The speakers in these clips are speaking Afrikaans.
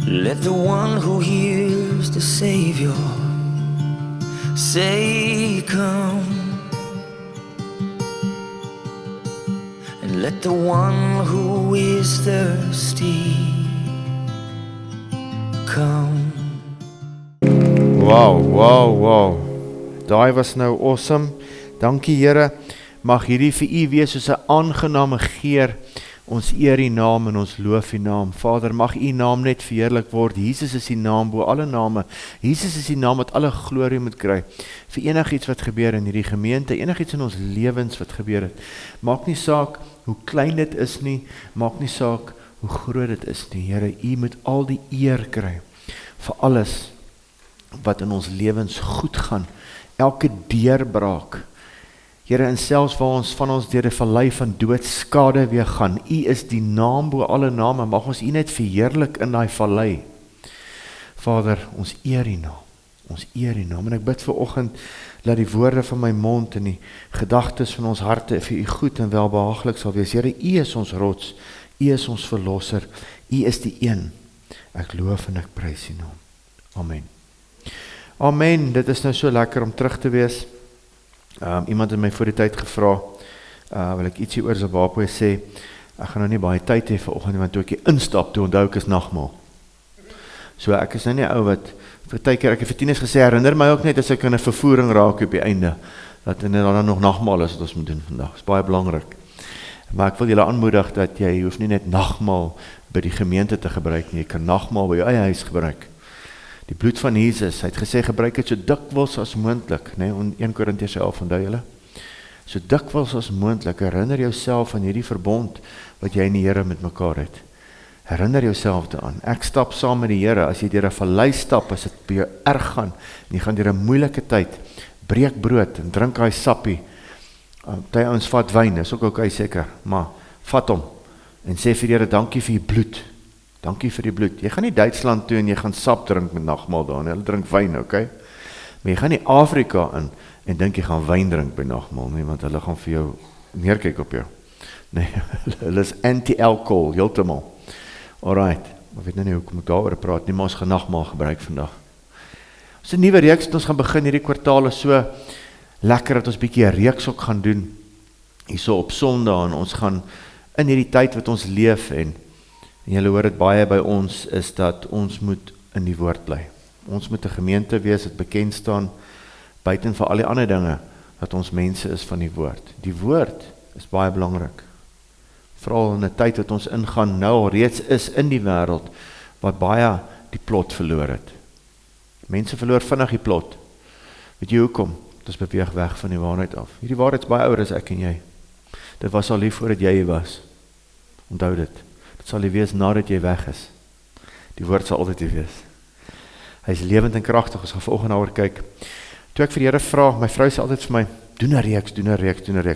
Let the one who hears the Savior say, come. And let the one who is thirsty come. Wow. Daai was nou awesome. Dankie Here. Mag hierdie vir U wees soos 'n aangename geur. Ons eer U naam en ons loof U naam. Vader, mag U naam net verheerlik word. Jesus is die naam bo alle name. Jesus is die naam wat alle glorie moet kry. Vir enigiets wat gebeur in hierdie gemeente, enigiets in ons lewens wat gebeur het. Maak nie saak hoe klein dit is nie, maak nie saak hoe groot dit is nie. Here, U moet al die eer kry vir alles wat in ons lewens goed gaan. Elke deurbraak. Here, en selfs waar ons van ons deur die vallei van doodskade weer gaan, U is die naam bo alle name, mag ons U net verheerlik in daai vallei. Vader, ons eer U naam. Ons eer U naam. En ek bid vanoggend, laat die woorde van my mond en die gedagtes van ons harte vir U goed en welbehaaglik sal wees. Here, U is ons rots, U is ons verlosser, U is die een. Ek loof en ek prys U naam. Amen. Amen, dit is nou so lekker om terug te wees. Iemand het my voor die tyd gevra, wil ek ietsie oor Zimbabwe sê, ek gaan nou nie baie tyd hê vanoggend, want toe ek hier instap, toe onthou ek is nagmaal. So ek is nou nie ou wat, partykeer ek het vir tieners gesê, herinner my ook net as ek in 'n vervoering raak op die einde, dat en dan nog nagmaal is wat ons moet doen vandag, is baie belangrik. Maar ek wil julle aanmoedig dat jy hoef nie net nagmaal by die gemeente te gebruik nie, jy kan nagmaal by jou eie huis gebruik. Die bloed van Jesus, hy het gesê, gebruik het so dikwels as moontlik, nee, 1 Korintiërs 11, onthou julle? So dikwels as moontlik, herinner jouself aan hierdie verbond, wat jy en die Here met mekaar het. Herinner jouself daaraan. Ek stap saam met die Here, as jy deur 'n vallei stap, as dit by jou erg gaan, en jy gaan deur 'n moeilike tyd, breek brood, en drink hy sappie, party ouens vat wyn, is ook okay seker, maar vat hom, en sê vir die Here, dankie vir die bloed, dankie vir die bloed. Jy gaan nie Duitsland toe en jy gaan sap drink met nagmaal daar, hulle drink wyn, okay? Maar jy gaan nie Afrika in en dink jy gaan wyn drink by nagmaal nie, want hulle gaan vir jou neerkyk op jou. Nee, hulle is anti-alcohol, heeltemal. Alright, ek weet nou nie hoe kom ek daaroor praat nie, maar ons gaan nagmaal gebruik vandag. Ons 'n nuwe reeks wat ons gaan begin hierdie kwartaal is so lekker dat ons bietjie 'n reeks ook gaan doen hierso op Sondag, en ons gaan in hierdie tyd wat ons leef en julle hoor dit baie by ons, is dat ons moet in die woord bly. Ons moet 'n gemeente wees wat bekend staan, buiten vir al die ander dinge, dat ons mense is van die woord. Die woord is baie belangrik. Veral in 'n tyd wat ons ingaan, nou al reeds is in die wêreld, wat baie die plot verloor het. Mense verloor vinnig die plot. Weet jy hoekom? Dit beweeg weg van die waarheid af. Hierdie waarheid is baie ouer as ek en jy. Dit was al lief voordat jy hier was. Onthou dit. Dit sal nie wees nadat jy weg is. Die woord sal altyd hier wees. Hy is lewend en kragtig, ons gaan vanoggend daaroor kyk. Toe ek vir die Here vra, my vrou sê altyd vir my, doen 'n reeks,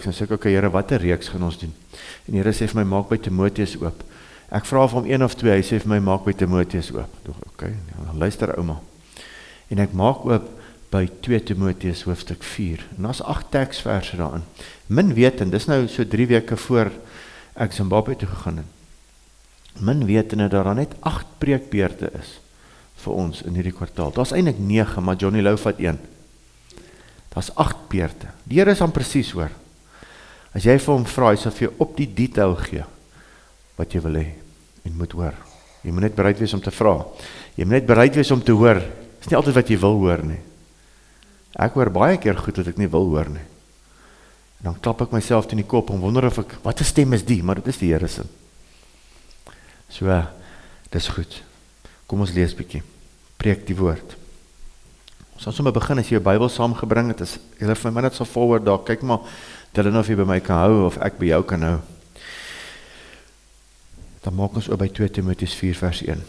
en sê ek, okay Here, watter reeks gaan ons doen? En die Here sê vir my, maak by Timoteus oop. Ek vra vir hom 1 of 2, hy sê vir my, maak by Timoteus oop. Doch, okay, dan luister ouma. En ek maak oop by 2 Timoteus hoofstuk 4, en daar's 8 teksverse daarin. Min wetend, dis nou so 3 weke voor ek Zimbabwe toe gegaan het. Min wetende dat daar net 8 preekbeurte is vir ons in hierdie kwartaal. Daar's eintlik 9, maar Johnny Lou vat 1. Daar's 8 beurte. Die Here is aan presies hoor. As jy vir hom vra, hy sal vir jou op die detail gee wat jy wil hê en moet hoor. Jy moet net bereid wees om te vra. Jy moet net bereid wees om te hoor. Dis nie altyd wat jy wil hoor nie. Ek hoor baie keer goed wat ek nie wil hoor nie. En dan klap ek myself teen die kop en wonder of ek, wat 'n stem is die? Maar dit is die Here se. So, dis goed. Kom ons lees bietjie. Preek die woord. Ons gaan sommer begin as jy jou Bybel saamgebring het, is julle vir my net so forward daar, kyk maar, dat hulle of jy by my kan hou, of ek by jou kan hou. Dan maak ons oop by 2 Timoteus 4 vers 1.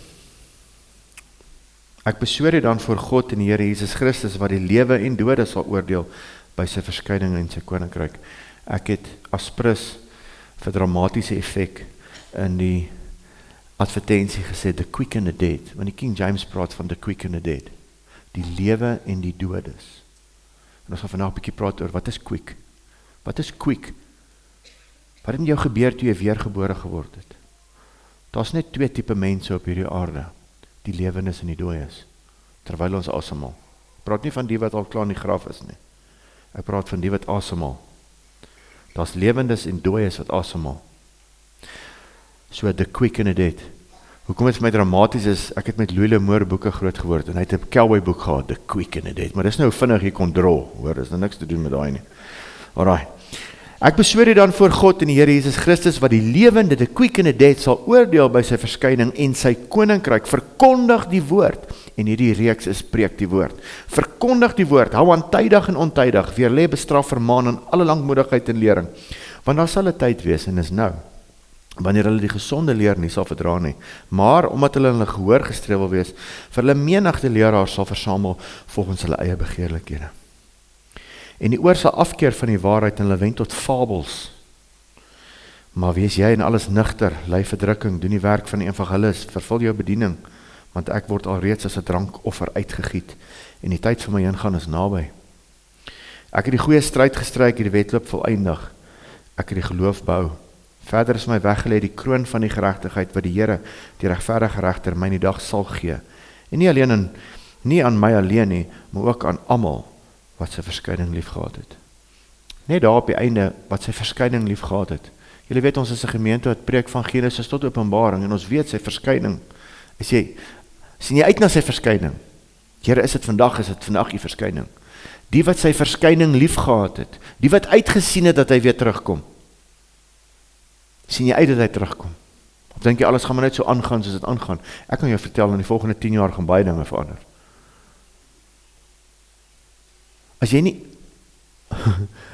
Ek besweer dit dan voor God en die Here Jesus Christus, wat die lewe en dode sal oordeel, by sy verskyning in sy koninkryk. Ek het aspris vir dramatiese effek in die advertensie gesê, the quick and the dead, want die King James praat van the quick and the dead, die lewe en die dodes. En ons gaan vandag 'n bietjie praat oor, wat is quick? Wat is quick? Wat het met jou gebeur toe jy weergebore geword het? Daar's net 2 tipe mense op hierdie aarde. die lewendes en die dooies, terwyl ons asemhaal. Ek praat nie van die wat al klaar in die graf is nie. Ek praat van die wat asemhaal. Daar's lewendes en dooies wat asemhaal. So the quick and the dead. Hoekom het vir my dramaties is, ek het met Louis L'Amour boeke groot geword, en hy het 'n cowboy boek gehad, The Quick and the Dead, maar dis nou vinnig jy kon draw, hoor, is nou niks te doen met daai nie. Alright. Ek besweer dit dan voor God en die Here Jesus Christus, wat die lewende, the quick and the dead, sal oordeel by sy verskyning en sy koninkryk, verkondig die woord, en hierdie reeks is preek die woord. Verkondig die woord, hou aan tydig en ontydig, weerlê, bestraf, vermaan in alle langmoedigheid en lering, want daar sal 'n tyd wees, en is nou, wanneer hulle die gesonde leer nie sal verdra nie, maar omdat hulle in hulle gehoor gestreel wil wees, vir hulle menigte leraars sal versamel volgens hulle eie begeerlikhede. En die oor sal afkeer van die waarheid en hulle wend tot fabels. Maar wees jy in alles nigter, ly verdrukking, doen die werk van die evangelis, vervul jou bediening, want ek word alreeds as 'n drankoffer uitgegiet, en die tyd van my heengaan is naby. Ek het die goeie stryd gestry, ek het die wedloop volëindig, ek het die geloof behou. Verder is my weggelê die kroon van die geregtigheid wat die Here, die regverdige regter, my in die dag sal gee. En nie aan my alleen nie, maar ook aan almal wat sy verskyning lief gehad het. Net daar op die einde wat sy verskyning lief gehad het. Julle weet ons is 'n gemeente wat preek van Genesis tot Openbaring en ons weet sy verskyning. Sien jy uit na sy verskyning? Here, is dit vandag die verskyning? Die wat sy verskyning lief gehad het, die wat uitgesien het dat hy weer terugkom. Sien jy uit dat hy terugkom? Of dink jy alles gaan maar net so aangaan soos dit aangaan? Ek kan jou vertel, in die volgende 10 jaar gaan baie dinge verander. As jy nie,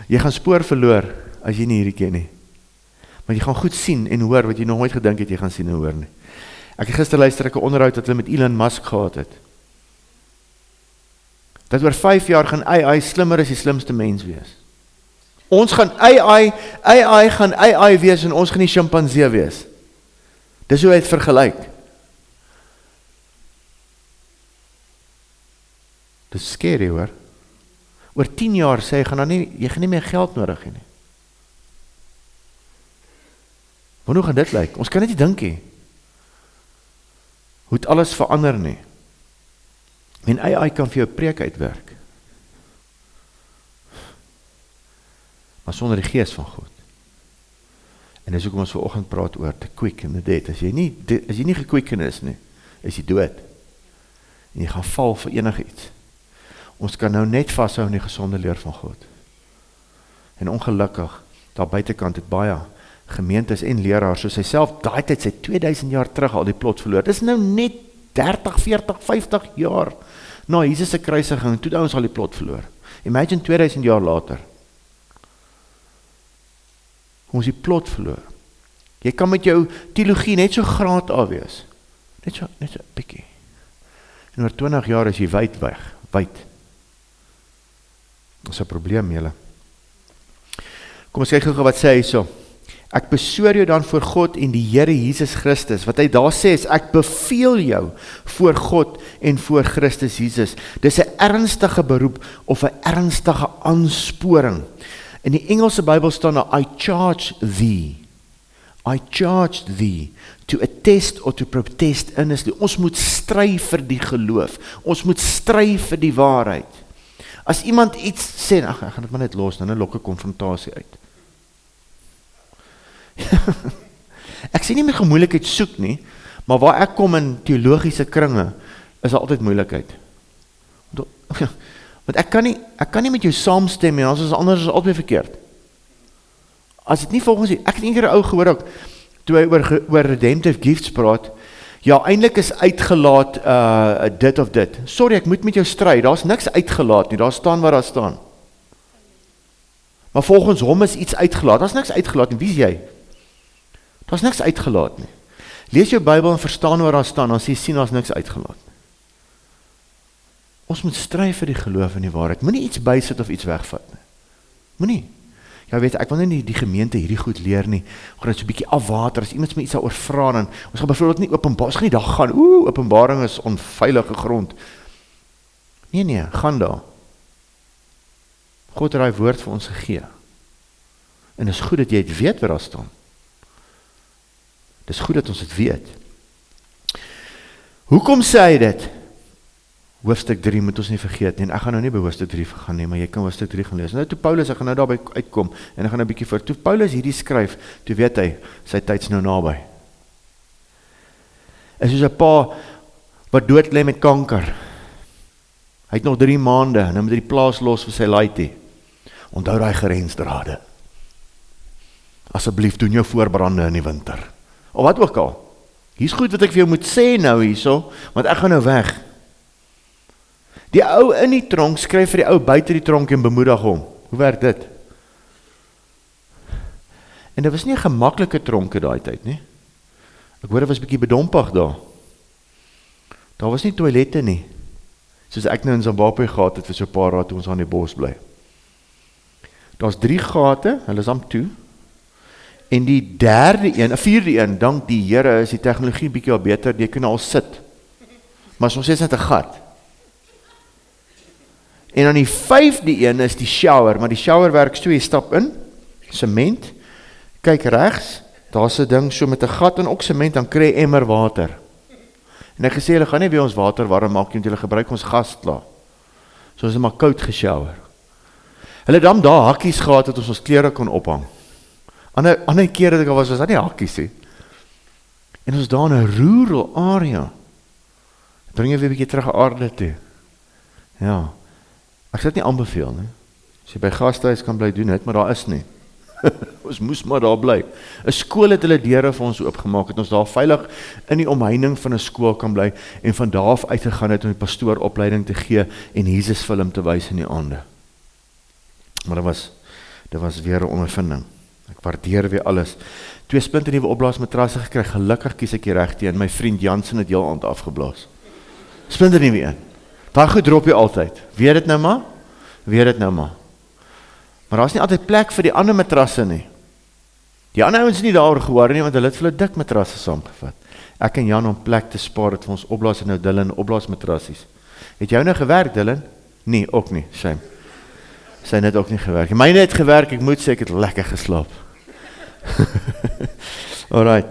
jy gaan spoor verloor, as jy nie hierdie ken nie. Maar jy gaan goed sien en hoor, wat jy nog nooit gedink het jy gaan sien en hoor nie. Ek het gister luister ek 'n onderhoud wat hulle met Elon Musk gehad het. Dat oor 5 jaar gaan AI slimmer as die slimste mens wees. Ons gaan AI gaan AI wees en ons gaan die chimpansee wees. Dis hoe hy het vergelyk. Dis scary hoor. Oor 10 jaar sê jy gaan nie meer geld nodig hê nie. Maar hoe gaan dit lyk? Ons kan net nie dink nie. Hoe het alles verander nie? En AI kan vir jou preek uitwerk. Maar sonder die gees van God. En dis hoekom ons vanoggend praat oor the quick and the dead. As jy nie gequicken is nie, is jy dood. En jy gaan val vir enige iets. Ons kan nou net vashou in die gesonde leer van God. En ongelukkig, daar buitekant het baie gemeentes en leraars, soos hy self, daai tyd, sy 2000 jaar terug al die plot verloor. Dis nou net 30, 40, 50 jaar na Jesus se kruisiging, toe ons al die plot verloor. Imagine 2000 jaar later. Ons die plot verloor. Jy kan met jou teologie net so graad af wees. Net so pikkie. En oor 20 jaar is jy wyd weg. Dat is 'n probleem, julle. Kom ons kyk gou wat sê hy so. Ek besweer jou dan voor God en die Here Jesus Christus. Wat hy daar sê is, ek beveel jou voor God en voor Christus Jesus. Dis 'n ernstige beroep of 'n ernstige aansporing. In die Engelse Bybel staan daar, I charge thee to attest or to protest earnestly. Ons moet stry vir die geloof. Ons moet stry vir die waarheid. As iemand iets sê, ek gaan dit maar net los, dan lok 'n konfrontasie uit. Ek sê nie meer moeilikheid soek nie, maar waar ek kom in teologiese kringe, is daar altyd moeilikheid. Want ek kan nie met jou saamstem en anders is altyd verkeerd. As dit nie volgens ek het eendag 'n ou gehoor ook, toe hy oor redemptive gifts praat, ja, eintlik is uitgelaat dit of dit. Sorry, ek moet met jou stry, daar's niks uitgelaat nie, daar staan waar daar staan. Maar volgens hom is iets uitgelaat, daar's niks uitgelaat nie, wie is jy? Daar's niks uitgelaat nie. Lees jou Bybel en verstaan waar daar staan, dan sien daar's niks uitgelaat nie. Ons moet stry vir die geloof en die waarheid. Moenie iets bysit of iets wegvat nie. Moenie. Ja, weet ek wil nie die gemeente hierdie goed leer nie. Ons gaan dit so 'n bietjie afwater as iemand my iets daaroor vra dan. Ons gaan byvoorbeeld nie openbaar, ons gaan nie daar gaan. Openbaring is onveilige grond. Nee, gaan daar. God het daai woord vir ons gegee. En dit is goed dat jy dit weet wat daar staan. Dit is goed dat ons dit weet. Hoekom sê hy dit? Hoofstuk 3 moet ons nie vergeet nie, en ek gaan nou nie by hoofstuk 3 gaan nie, maar jy kan hoofstuk 3 gaan lees. Nou toe Paulus, ek gaan nou daarby uitkom, en ek gaan nou 'n bietjie voor, toe Paulus hierdie skryf, toe weet hy, sy tyd's nou naby. Is soos 'n pa, wat dood lê met kanker. Hy het nog 3 maande, en nou moet hy die plaas los vir sy laaitie. Onthou daai grensdrade. Asseblief doen jou voorbrande in die winter. Of wat ook al. Hier's goed wat ek vir jou moet sê nou hierso, want ek gaan nou weg. Die ou in die tronk skryf vir die ou buite die tronk en bemoedig hom. Hoe werk dit? En dit was nie 'n gemaklike tronke daai tyd nie. Ek hoor dit was 'n bietjie bedompig daar. Daar was nie toilette nie. Soos ek nou in Zimbabwe gehad het vir so 'n paar dae toe ons aan die bos bly. Daar's 3 gate, hulle is am toe. En die 4de een, dank die Here, is die tegnologie bietjie al beter, jy kan al sit. Maar soms is net 'n gat. En dan die 5de een is die shower, maar die shower werk so, jy stap in, sement, kyk regs, daar's 'n ding so met 'n gat en ook sement, dan kry jy emmer water. En ek gesê, hulle gaan nie weer ons water warm maak, want hulle gebruik ons gas klaar. So is dit maar koud geshower. Hulle het dan daar hakkies gehad, dat ons klere kon ophang. Ander kere dat ek al was dat nie hakkies nie. En ons daar in 'n rural area. Bring jy weer 'n bietjie terug aarde toe. Ja. Ek sal dit nie aanbeveel nie. As jy by gastehuis kan bly doen dit, maar daar is nie. Ons moes maar daar bly. 'n Skool het hulle deure vir ons oopgemaak, het ons daar veilig in die omheining van 'n skool kan bly, en van daar af uitgegaan het om die pastoor opleiding te gee, en Jesus film te wys in die aande. Maar dit was weer 'n ondervinding. Ek waardeer weer alles. 2 splinte nuwe opblaasmatrasse gekry, gelukkig kies ek die regte een. My vriend Jansen het heel aand afgeblaas. Splinter nuwe een. Daai goed drop jy altyd. Weet dit nou maar? Weet dit nou maar. Maar daar's nie altyd plek vir die ander matrasse nie. Die ander ouens het nie daaroor gehoor nie, want hulle het vir hulle dik matrasse saamgevat. Ek en Jan om plek te spaar, het vir ons opblaas en nou Dylan opblaasmatrassies. Het jou nou gewerk, Dylan? Nee, ook nie, shame. Sy het ook nie gewerk. Myne het gewerk, ek moet sê, ek het lekker geslaap. Alright.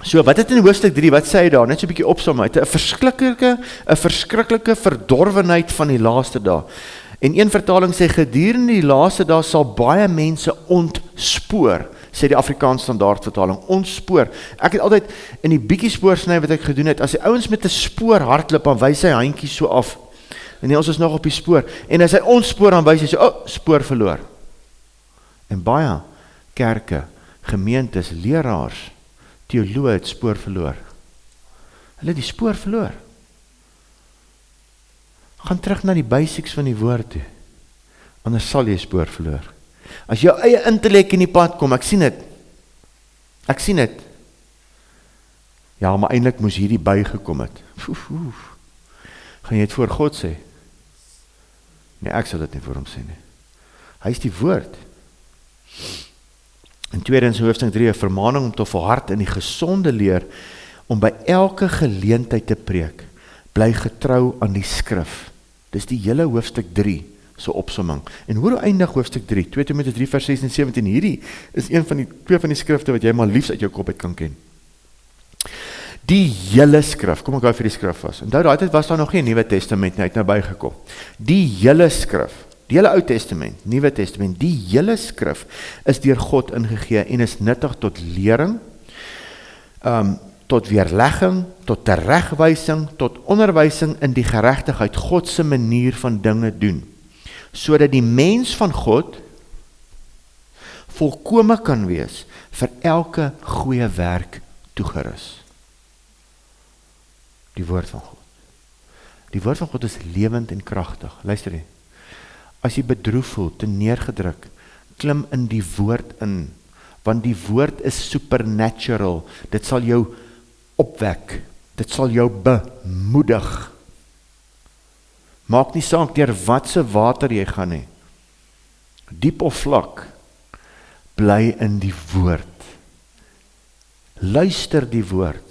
So, wat het in hoofstuk 3, wat sê hy daar? Net so 'n bietjie opsom uit. 'n verskriklike verdorwenheid van die laaste dae. En een vertaling sê, gedurende die laaste dae sal baie mense ontspoor, sê die Afrikaans standaard vertaling, ontspoor. Ek het altyd in die bietjie spoorsny wat ek gedoen het, as die ouens met 'n spoor hardloop, dan wys hy handjie so af. En ons is nog op die spoor. En as hy ontspoor, dan wys hy so, spoor verloor. En baie kerke, gemeentes, leraars, teoloë het spoor verloor. Hulle het die spoor verloor. Gaan terug na die basics van die woord toe. Anders sal jy spoor verloor. As jou eie intellek in die pad kom, ek sien dit. Ja, maar eintlik moes hierdie bygekom het. Gaan jy dit voor God sê? Nee, ek sal dit nie voor hom sê nie. Hy is die woord. In tweedens hoofstuk 3, 'n vermaning om te volhard in die gesonde leer, om by elke geleentheid te preek. Bly getrou aan die skrif. Dis die hele hoofstuk 3 so opsomming. En hoe eindig hoofstuk 3? 2 Timoteus 3 vers 6 en 17. Hierdie is twee van die skrifte wat jy maar liefs uit jou kop uit kan ken. Die hele skrif, kom ek hou vir die skrif vas. Onthou, daai tyd was daar nog geen Nuwe Testament nie, hy het nou bygekom. Die hele skrif, die hele Ou Testament, Nuwe Testament, die hele skrif is deur God ingegee en is nuttig tot lering, tot weerlegging, tot teregwysing, tot onderwysing in die geregtigheid, God se manier van dinge doen, sodat die mens van God volkome kan wees vir elke goeie werk toegerus. Die woord van God. Die woord van God is lewend en kragtig. Luister jy. As jy bedroef voel, te neergedruk, klim in die woord in, want die woord is supernatural. Dit sal jou opwek. Dit sal jou bemoedig. Maak nie saak deur watse water jy gaan nie. Diep of vlak, bly in die woord. Luister die woord.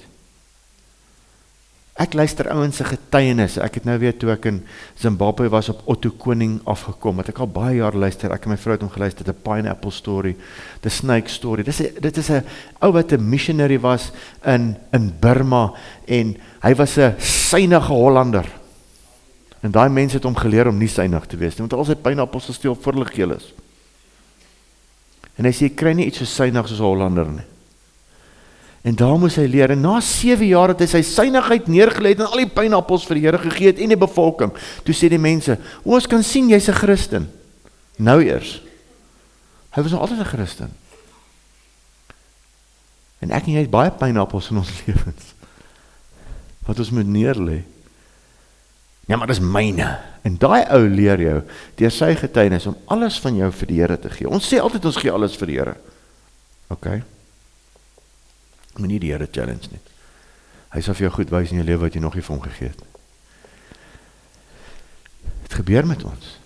Ek luister ouens se getuienisse. Ek het nou weer toe ek in Zimbabwe was op Otto Koning afgekom, het ek al baie jaar luister. Ek en my vrou het hom geluister, the pineapple story, the snake story. Dit is 'n ou wat 'n missionary was in Burma en hy was 'n synige Hollander. En daai mense het hom geleer om nie synig te wees nie, want al sy pineappels gesteel voor hulle geel is. En hy sê, ek kry nie iets so synig soos 'n Hollander nie. En daar moes hy leer, en na 7 jaar het hy sy synigheid neergelê en al die pineappels vir die Here gegee het en die bevolking. Toe sê die mense, ons kan sien jy's 'n Christen. Nou eers. Hy was nog altyd 'n Christen. En ek en jy het baie pineappels in ons lewens. Wat ons moet neerlê. Ja, maar dis myne. En daai ou leer jou, deur sy getuienis, om alles van jou vir die Here te gee. Ons sê altyd, ons gee alles vir die Here. Okay? Moenie die Here challenge nie. Hy sal vir jou goed wys in jou lewe wat jy nog nie vir hom gegee het. Het gebeur met ons.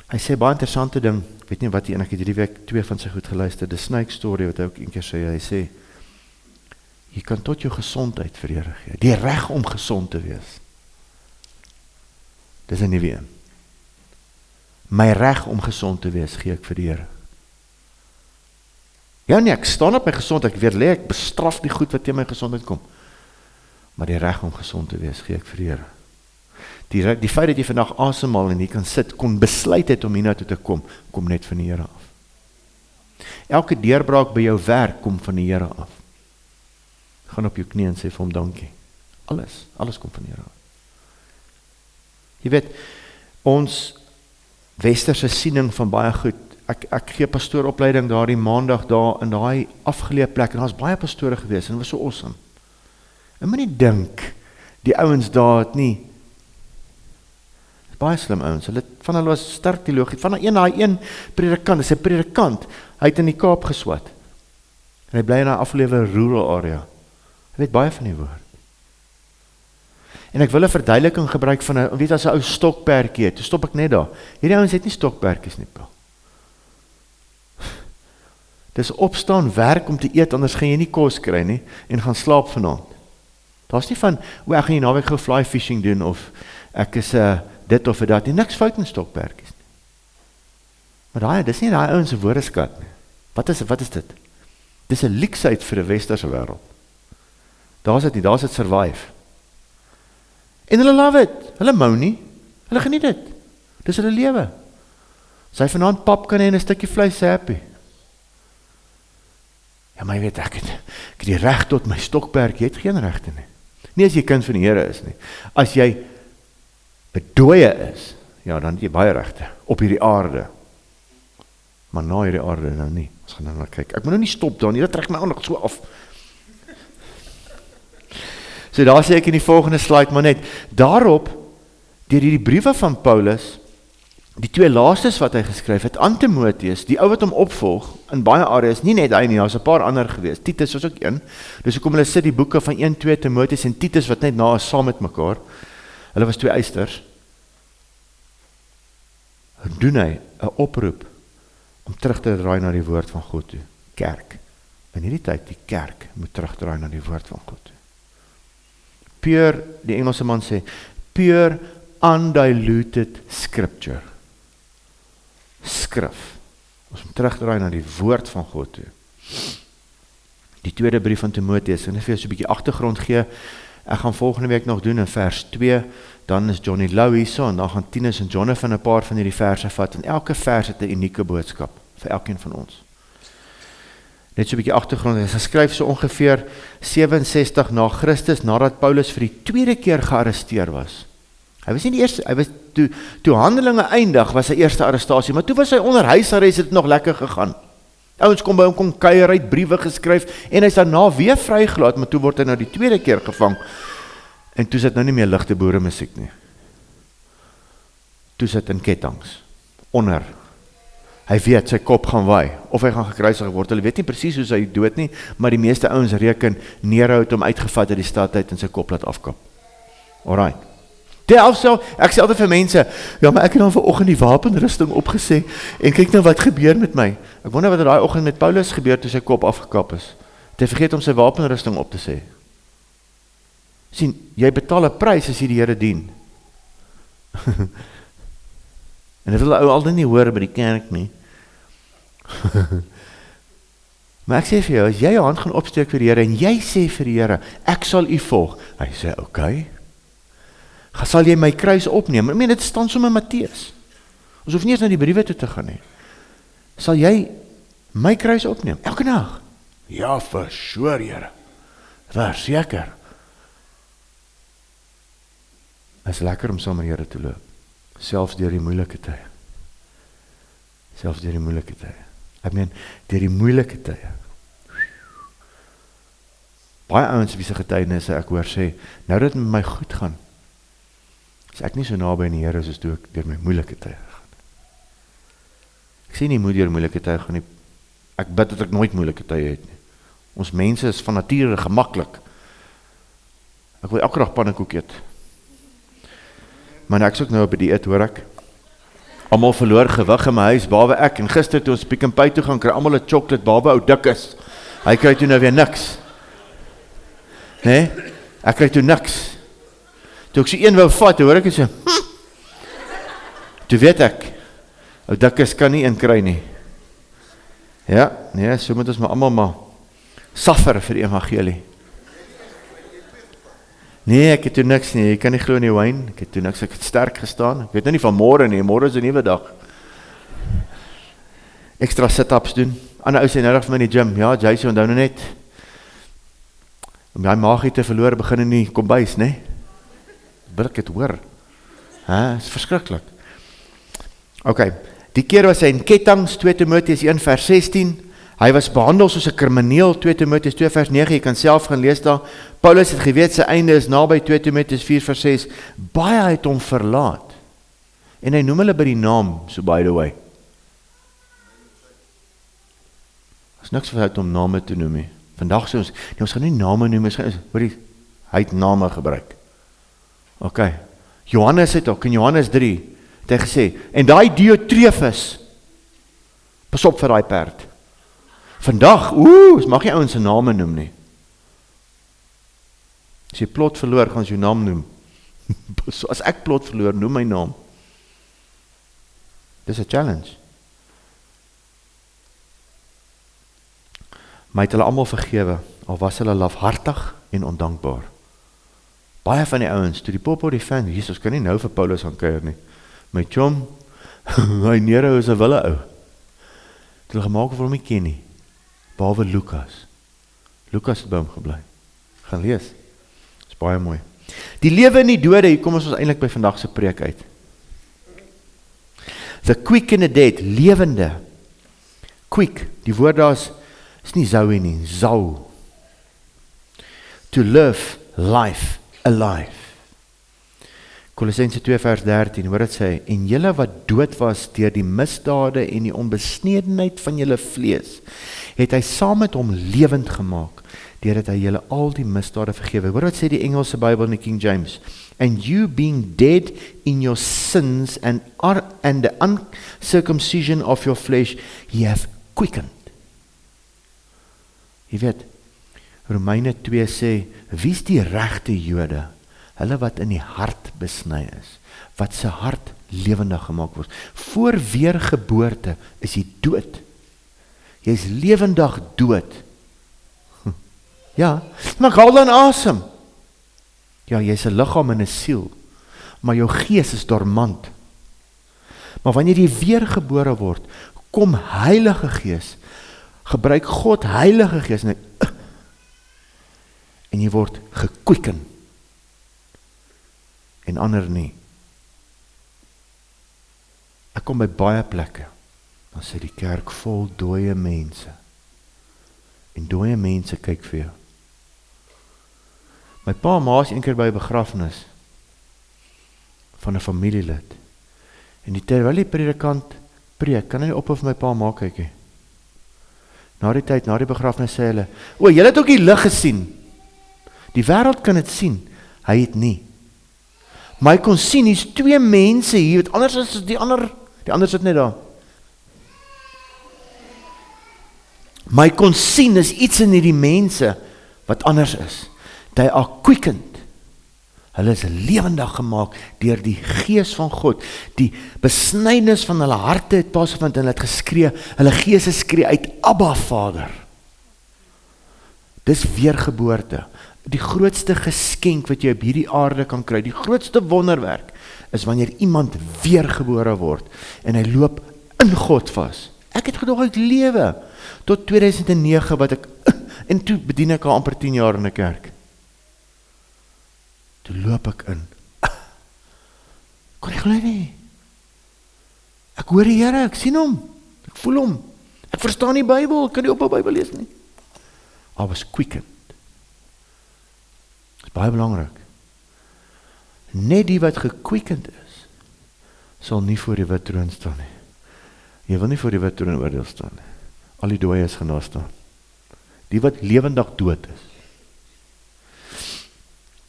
Hy sê baie interessante ding, weet nie wat ek het hierdie week 2 van sy goed geluister, the snake story wat hy ook een keer sê, hy sê, jy kan tot jou gesondheid vir die Here gee, die reg om gesond te wees. Dis 'n nuwe een. My reg om gesond te wees, gee ek vir die Here. Ja nee, ek staan op my gesondheid, ek weer lê, ek bestraf die goed wat teen my gesondheid kom. Maar die reg om gesond te wees, gee ek vir die Here. Die feit dat jy vandag asemhaal en jy kan sit, kon besluit het om hiernatoe te kom net van die Here af. Elke deurbraak by jou werk, kom van die Here af. Gaan op jou knie en sê vir hom dankie. Alles kom van die Here af. Jy weet, ons westerse siening van baie goed, ek gee pastooropleiding daar die maandag daar in daai afgeleë plek, en daar was baie pastore gewees, en dit was so awesome. En moet nie dink, die ouens daar het nie, baie slim ouens, van hulle was sterk teologie, van een predikant, dis 'n predikant, hy het in die Kaap geswat, en hy bly in 'n afgeleë rural area, hy weet baie van die woord. En ek wil 'n verduideliking gebruik van weet as 'n ou stokperdjie het, toe stop ek net daar. Hierdie ouens het nie stokperdjies nie, Paul. Dis opstaan, werk om te eet, anders gaan jy nie kos kry nie, en gaan slaap vanaand. Daar's nie van, ek gaan die naweek gou fly fishing doen, of ek is dit of dat, nie niks fout in stokperdjies nie. Maar dis nie daai ouens se woordeskat nie. Wat is dit? Dis 'n leksheid vir 'n westerse wêreld. Daar's dit survive. En hulle love it, hulle mou nie, hulle geniet dit, dis hulle lewe. Sy vanaand pap kan hê en 'n stukkie vleis, sy happy. Ja, maar jy weet, ek het die reg tot my stokperd, jy het geen regte nie. Nie as jy kind van die Here is nie. As jy 'n dooie is, ja, dan het jy baie regte, op hierdie aarde. Maar na hierdie aarde nou nie, ons gaan nou kyk. Ek moet nou nie stop daar nie, dat trek my aandag so af. So daar sê ek in die volgende slide maar net, daarop, deur hierdie briewe van Paulus, die 2 laastes wat hy geskryf het, aan Timotheus, die ou wat hom opvolg, in baie areas, nie net hy nie, daar was 'n paar ander gewees, Titus was ook een, dus hoekom hulle sit die boeke van 1, 2 Timotheus en Titus wat net na is saam met mekaar, hulle was 2 eisters, doen hy 'n oproep, om terug te draai na die woord van God toe, kerk, in hierdie tyd, die kerk, moet terugdraai na die woord van God toe. Pure, die Engelse man sê, pure undiluted scripture. Skrif. Ons moet terugdraai na die woord van God toe. Die tweede brief van Timotheus, en ek vir so 'n bietjie agtergrond gee, ek gaan volgende week nog doen in vers 2, dan is Johnny Lou hierso, en dan gaan Tinus en Jonathan 'n paar van hierdie verse vat, en elke vers het 'n unieke boodskap, vir elkeen van ons. Net so 'n bietjie agtergrond, hy skryf so ongeveer 67 na Christus, nadat Paulus vir die tweede keer gearresteer was. Hy was nie die eerste, hy was toe Handelinge eindig, was sy eerste arrestasie, maar toe was hy onder huisarrest, het nog lekker gegaan. Ouens kom by hom, kom kuier, hy het briewe geskryf, en hy is daarna weer vrygelaat, maar toe word hy nou die tweede keer gevang, en toe sit nou nie meer ligte boere musiek nie. Toe sit in kettinge, onder. Hy weet, sy kop gaan waai, of hy gaan gekruisig word, hulle weet nie presies hoe sy dood nie, maar die meeste ouens reken, Nero het hom uitgevat uit die stad uit, en sy kop laat afkap. Alright. Ek sê altyd vir mense, ja, maar ek het dan vanoggend die wapenrusting opgesê, en kyk nou wat gebeur met my. Ek wonder wat daai oggend met Paulus gebeur, toe sy kop afgekap is. Het hy vergeet om sy wapenrusting op te sê. Sien, jy betaal 'n prys as jy die Here dien. En dit wil ou altyd nie hoor by die kerk nie. Maar ek sê vir jou, as jy jou hand gaan opsteek vir die Here, en jy sê vir die Here, ek sal u volg. Hy sê, okay. Sal jy my kruis opneem? Ek meen, dit staan sommer in Matteus. Ons hoef nie eens na die briewe toe te gaan nie. Sal jy my kruis opneem? Elke dag? Ja, verseker, Here. Verseker. Het is lekker om saam met die Here te loop. Selfs deur die moeilike tye. Selfs deur die moeilike tye. Ek meen, deur die moeilike tye. Baie ouens wie se getuienisse ek hoor sê, nou dat het met my goed gaan, is ek nie so naby aan die Here soos toe ek deur my moeilike tye gaan. Ek sê nie moet deur moeilike tye gaan nie. Ek bid dat ek nooit moeilike tye het nie. Ons mense is van nature gemaklik. Ek wil elke dag pannekoek eet. Maar ek is ook nou op die dieet, hoor ek. Almal verloor gewig in my huis, behalwe ek. En gister toe ons Pick n Pay toe gaan, kry almal 'n chocolate, behalwe ou dik is. Hy kry toe nou weer niks. Nee, ek kry toe niks. Toe ek so een wou vat, hoor ek en so, toe weet ek, ou dik is kan nie een kry nie. Ja, nee, so moet ons maar almal maar suffer vir die evangelie. Nee, ek het toe niks nie, ek kan nie glo in die wyn, ek het toe niks, ek het sterk gestaan, ek weet nou nie van môre nie, môre is 'n nuwe dag. Extra sit-ups doen, ander ou sê nou dag vir my in die gym, ja, Jason, onthou nou net, om jy maagie te verloor, begin in die kombuis, nee? Wil ek het hoor? Is verskriklik. Ok, die keer was hy in kettinge, 2 Timoteus 1 vers 16, hy was behandel soos 'n krimineel, 2 Timoteus 2 vers 9, jy kan self gaan lees daar, Paulus het geweet, sy einde is naby, 2 Timoteus 4 vers 6, baie het hom verlaat, en hy noem hulle by die naam, so by the way. Is niks verhoud om name te noem nie. Vandag sê ons, nee, ons gaan nie name noem, hy het name gebruik. Ok, Johannes het ook, in Johannes 3, het hy gesê, en die Diotrefus, pas op vir die perd. Vandag, ons mag nie ouens se name noem nie. As jy plot verloor, gaan jy jou naam noem. So as ek plot verloor, noem my naam. Dis 'n challenge. Maar het hulle almal vergewe, al was hulle lafhartig en ondankbaar. Baie van die ouens, toe die pop op die fan, Jesus kan nie nou vir Paulus gaan kuier nie. My chom, hy Nero is 'n wille ou. Het hulle gemaak of hom nie ken nie. Behalwe Lukas. Lukas het by hom gebly. Gaan lees. Dis baie mooi. Die lewe en die dode, hier kom ons eintlik by vandag se preek uit. The quick and the dead, lewende. Quick, die woord daar is nie Zoe nie, Zou. To live, life, alive. Kolossense 2 vers 13, hoor dit sê, en julle wat dood was deur die misdade en die onbesnedenheid van julle vlees, het hy saam met hom lewend gemaak, deurdat hy julle al die misdade vergewe. Hoor wat sê die Engelse Bybel in die King James, and you being dead in your sins and the uncircumcision of your flesh, he have quickened. Jy weet, Romeine 2 sê, wie is die regte Jode? Hulle wat in die hart besny is, wat sy hart lewendig gemaak word. Voor weergeboorte is jy dood. Jy is lewendig dood. Ja, maar ek haal dan asem. Ja, jy is 'n liggaam en 'n siel, maar jou gees is dormant. Maar wanneer jy weergebore word, kom Heilige Gees, gebruik God Heilige Gees, en jy word gequicken, en ander nie. Ek kom by baie plekke, dan sê die kerk vol dooie mense, en dooie mense kyk vir jou. My pa en ma is een keer by 'n begrafnis, van 'n familielid, en terwyl die predikant preek, kan hy op of my pa en ma kyk nie. Na die tyd, na die begrafnis sê hulle, o, julle het ook die lig gesien. Die wêreld kan dit sien, hy het nie. Maar hy kon sien, hier's 2 mense hier, wat anders is die ander sit net daar. Maar hy kon sien, is iets in hierdie mense, wat anders is. They are quickened. Hulle is lewendig gemaak deur die Gees van God. Die besnydenis van hulle harte het plaasgevind en hulle het geskree, hulle geese skree uit, Abba Vader. Dis weergeboorte. Die grootste geskenk wat jy op hierdie aarde kan kry, die grootste wonderwerk, is wanneer iemand weergebore word, en hy loop in God vas. Ek het gedog ek lewe, tot 2009 wat ek, en toe bedien ek al amper 10 jaar in 'n kerk. Toe loop ek in. Kon ek glo nie. Ek hoor die Here, ek sien hom, ek voel hom, ek verstaan die Bybel, ek kan nie op 'n Bybel lees nie. I was quickened. Dit is baie belangrik. Net die wat gequickend is, sal nie voor die wit troon staan nie. Jy wil nie voor die wit troon oordeel staan nie. Al die dooies gaan daar staan. Die wat lewendig dood is.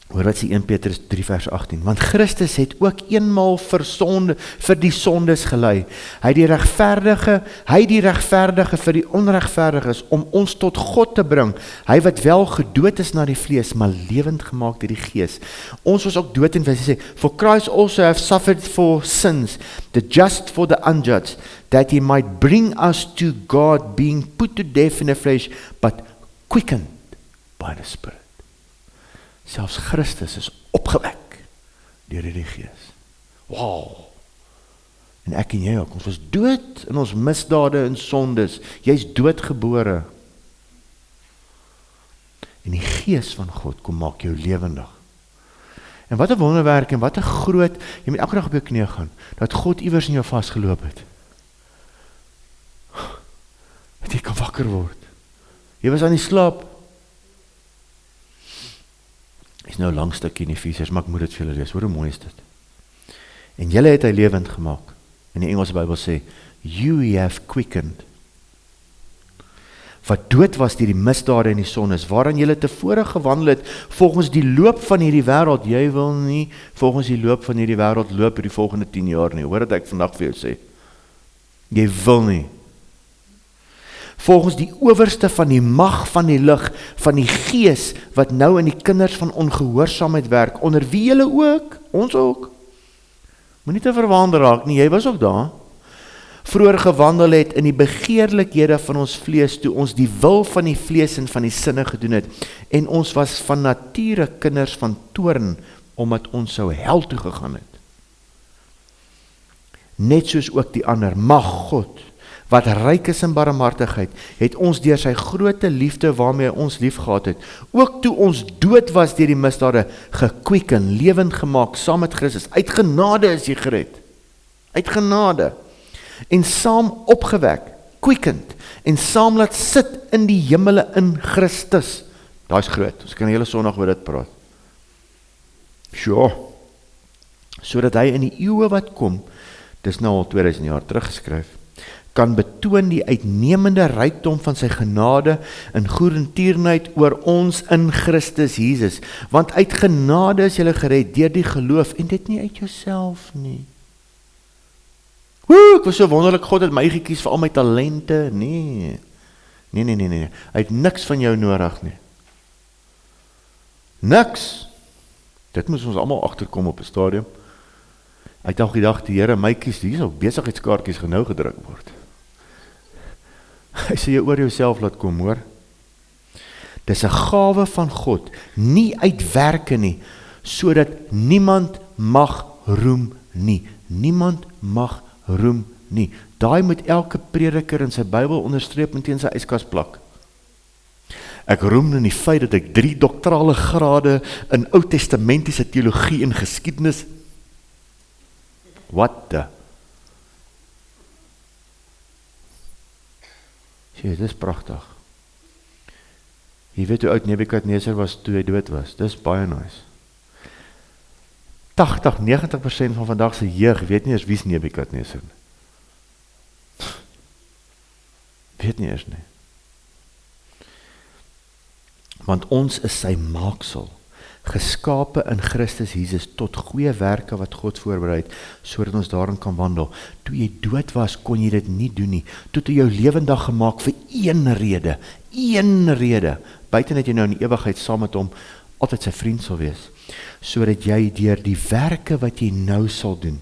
Hoor wat sê 1 Petrus 3 vers 18, want Christus het ook eenmaal vir die sondes gelei. Hy die regverdige vir die onregverdiges, om ons tot God te bring. Hy wat wel gedood is na die vlees, maar lewend gemaak deur die Gees. Ons was ook dood in vlees. Hy sê, for Christ also have suffered for sins, the just for the unjust, that he might bring us to God, being put to death in the flesh, but quickened by the Spirit. Selfs Christus is opgewek deur die Gees. Wow! En ek en jy ook, ons was dood in ons misdade en sondes. Jy's doodgebore. En die Gees van God kom maak jou lewendig. En wat 'n wonderwerk en wat 'n groot, jy moet elke dag op jou knie gaan, dat God iewers in jou vasgeloop het. Dat jy kan wakker word. Jy was aan die slaap. Is nou 'n lang stukkie in Efesiërs, maar ek moet dit vir julle lees. Hoor hoe mooi is dit. En julle het hy lewend gemaak. In die Engelse Bybel sê, you have quickened. Wat dood was deur die misdade en die sondes, waaraan julle tevore gewandel het, volgens die loop van hierdie wêreld. Jy wil nie volgens die loop van hierdie wêreld loop vir die volgende 10 jaar nie. Hoor wat ek vandag vir jou sê. Jy wil nie. Volgens die owerste van die mag van die lig, van die Gees, wat nou in die kinders van ongehoorsaamheid werk, onder wie julle ook, ons ook. Moenie te verwaand raak nie, jy was ook daar. Vroeger gewandel het in die begeerlikhede van ons vlees, toe ons die wil van die vlees en van die sinne gedoen het, en ons was van nature kinders van toorn, omdat ons sou hel toe gegaan het. Net soos ook die ander, mag God, wat ryk is in barmhartigheid, het ons deur sy groote liefde waarmee hy ons lief gehad het, ook toe ons dood was deur die misdade, gequicken, lewend gemaak, saam met Christus. Uit genade is jy gered. Uit genade. En saam opgewek, quickened, en saam laat sit in die hemele in Christus. Daai is groot. Ons kan die hele Sondag oor dit praat. Sure. Sodat hy in die eeue wat kom, dis nou al 2000 jaar teruggeskryf, kan betoon die uitnemende rykdom van sy genade en goedertierenheid oor ons in Christus Jesus. Want uit genade is julle gered deur die geloof, en dit nie uit jouself nie. Ek was so wonderlik, God het my gekies vir al my talente. Nee. Hy het niks van jou nodig nie. Niks. Dit moes ons almal agterkom op 'n stadium. Ek het al gedag, die Here my kies, hier sal besigheidskaartjies genou gedruk word. Hy sê jy oor jouself laat kom, hoor. Dis 'n gawe van God, nie uit werke nie, sodat niemand mag roem nie. Niemand mag roem nie. Daai moet elke prediker in sy Bybel onderstreep en teen sy yskas plak. Ek roem in die feit dat ek 3 doktorale grade in Oud-testamentiese teologie en geskiedenis. What the? Sê, dit is pragtig. Jy weet hoe oud Nebukadneser was toe hy dood was. Dis baie nice. 80-90% van vandag se jeug weet nie eens wie's Nebukadneser nie. Weet nie eens nie. Want ons is sy maaksel, geskape in Christus Jesus tot goeie werke wat God voorberei het, sodat ons daarin kan wandel. Toe jy dood was, kon jy dit nie doen nie. Toe het jy jou lewendig gemaak vir een rede, buiten dat jy nou in die ewigheid saam met hom altyd sy vriend sal wees. sodat jy deur die werke wat jy nou sal doen,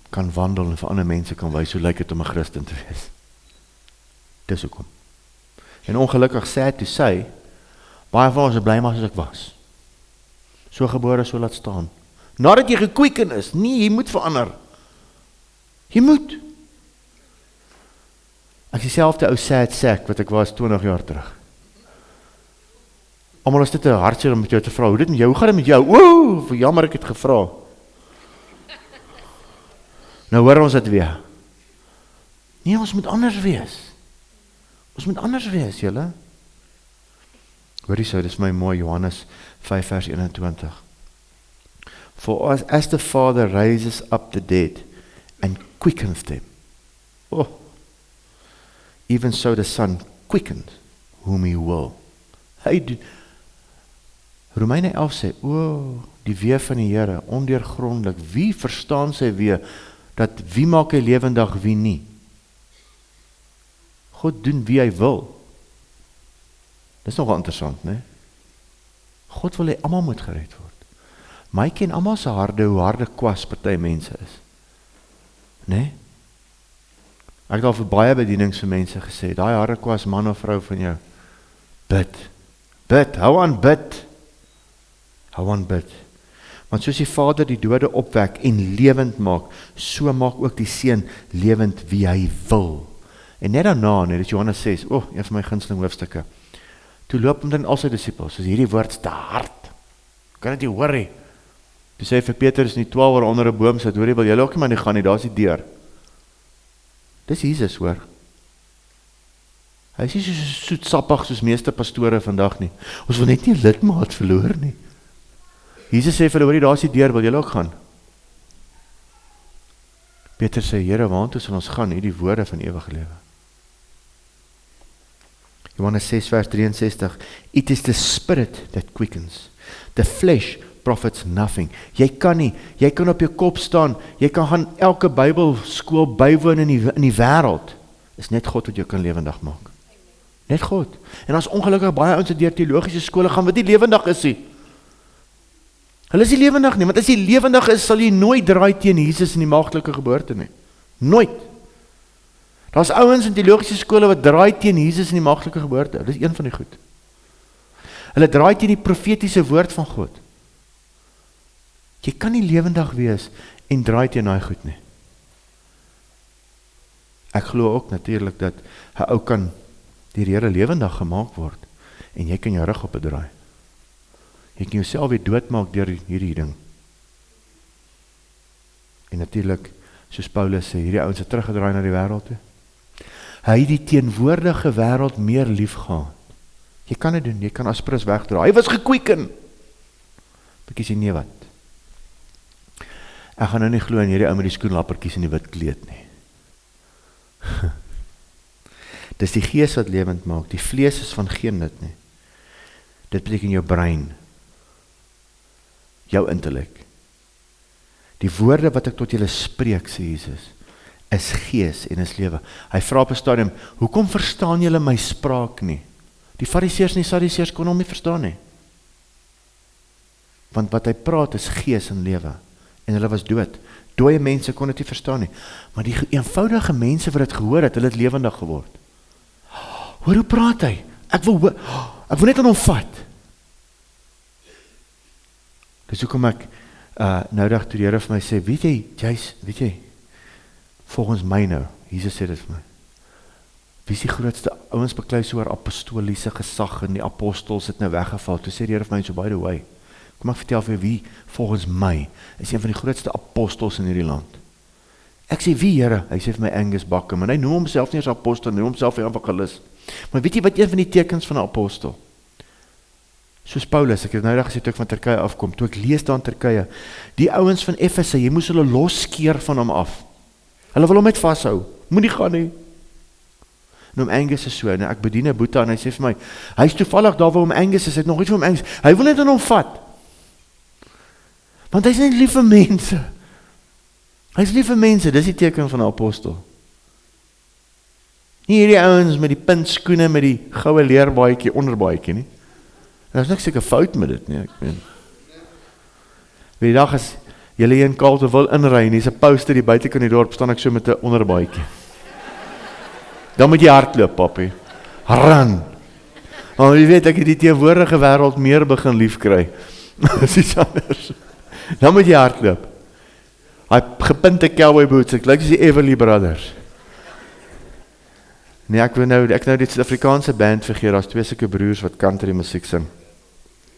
kan wandel en vir ander mense kan wys hoe lyk dit om 'n Christen te wees. Dis hoekom. En ongelukkig sad to say, baie van ons is bly maar soos ek was. So gebore, so laat staan. Nadat jy gekwieken is, nee, jy moet verander. Jy moet. Ek is dieselfde ou sad sack wat ek was 20 jaar terug. Almal is dit 'n hartseer om met jou te vra, hoe dit met jou, hoe gaan dit met jou? Woe, jammer ek het gevra. Nou hoor ons dit weer. Nee, ons moet anders wees. Ons moet anders wees, julle. Hoorie so, dis my mooi, Johannes 5 vers 21. For as the Father raises up the dead and quickens them, oh, even so the Son quickens whom he will. Romeine 11 sê, die wee van die Here, ondeurgrondelik, wie verstaan sy wee, dat wie maak hy lewendig, wie nie? God doen wie hy wil. Dis nogal interessant, né? God wil hy almal moet gered word. Maar hy ken almal se harde, hoe harde kwas party mense is. Né? Ek het al vir baie bedienings vir mense gesê, daai harde kwas man of vrou van jou, bid, hou aan bid. Want soos die Vader die dode opwek en lewend maak, so maak ook die Seun lewend wie hy wil. En net daarna, dit is Johannes 6, een van my gunsteling hoofstukke, toe loop hom dan al sy disippels, soos hierdie woord te hard, kan dit nie hoor nie. Toe sê vir Petrus in die 12 waar onder 'n boom sit, hoor jy, wil jy ook nie maar nie gaan nie, daar is die deur. Dis Jesus, hoor. Hy is nie so soetsappig soos meeste pastore vandag nie. Ons wil net nie lidmaat verloor nie. Jesus sê vir hulle, daar is die deur, wil jy ook gaan? Petrus sê, Here, waartoe sal ons gaan, hierdie woorde van ewige lewe? Johannes 6 vers 63, it is the spirit that quickens, the flesh profits nothing. Jy kan op jou kop staan, jy kan gaan elke Bybelskool bywoon in die wêreld, is net God wat jou kan lewendig maak. Net God. En as ongelukkig baie ouens deur teologiese skole gaan wat nie lewendig is nie. Hulle is nie lewendig nie, want as jy lewendig is, sal jy nooit draai teen Jesus in die maagdelike geboorte nie. Nooit. Daar's ouens in teologiese skole wat draai teen Jesus in die maagdelike geboorte. Dis een van die goed. Hulle draai teen die profetiese woord van God. Jy kan nie lewendig wees en draai teen daai goed nie. Ek glo ook natuurlik dat 'n ou kan deur die Here lewendig gemaak word en jy kan jou rug op draai. Jy kan jouself weer doodmaak deur hierdie ding. En natuurlik, soos Paulus sê, hierdie ouens het teruggedraai na die wêreld toe. Hy het die teenwoordige wêreld meer lief gehad. Jy kan dit doen, jy kan Aspirus wegdraai. Hy was gekwieken. Ek sê nee wat. Ek gaan nou nie glo in hierdie ou met die skoenlappertjies en die wit kleed nie. Dis die gees wat lewend maak, die vlees is van geen nut nie. Dit beteken jou brein, jou intellek. Die woorde wat ek tot julle spreek, sê Jesus, is gees en is lewe. Hy vra op 'n stadium, hoekom verstaan julle my spraak nie? Die Fariseërs en die Sadduseërs kon hom nie verstaan nie. Want wat hy praat is gees en lewe. En hulle was dood. Dooie mense kon dit nie verstaan nie. Maar die eenvoudige mense wat dit gehoor het, hulle het lewendig geword. Hoor hoe praat hy? Ek wil net aan hom vat. Dis hoekom ek nou dag toe die Here vir my sê, weet jy, volgens my nou, Jesus sê dit vir my, wie is die grootste ouens beklei so oor apostoliese gesag en die apostels het nou weggeval, toe sê die Here vir my so, by the way, kom ek vertel vir wie, volgens my, is een van die grootste apostels in hierdie land. Ek sê, wie Here? Hy sê vir my Angus Bakker, maar hy noem homself nie as apostel, hy noem homself as evangelis. Maar weet jy wat een van die tekens van 'n apostel? Soos Paulus, ek het nou gesê toe ek van Turkye afkom, toe ek lees daar in Turkye, die ouens van Efese, jy moes hulle losskeer van hom af. Hulle wil hom net vashou, moet nie gaan nie. En Angus is so, en ek bedien 'n boeta en hy sê vir my, hy is toevallig daar waar Angus is, hy het nog iets van Angus, hy wil net aan hom vat. Want hy is net lief vir mense. Hy is lief vir mense, dis die teken van 'n apostel. Nie hierdie ouens met die puntskoene met die goue leerbaadjie onderbaadjie nie. Daar is niks seker fout met dit nie, ek meen. Die dag as julle een Carleton wil inry en hier's 'n poster die buite kan die dorp staan ek so met 'n onderbaadjie. Dan moet jy hardloop, papi. Run. Want jy weet ek het die teenwoordige wêreld meer begin lief kry. Dis iets anders. Dan moet jy hardloop. Hy gepinte cowboy boots, ek lyk soos die Everly Brothers. Nee, ek nou die Suid-Afrikaanse band vergeet, daar's 2 sulke broers wat country musiek sing.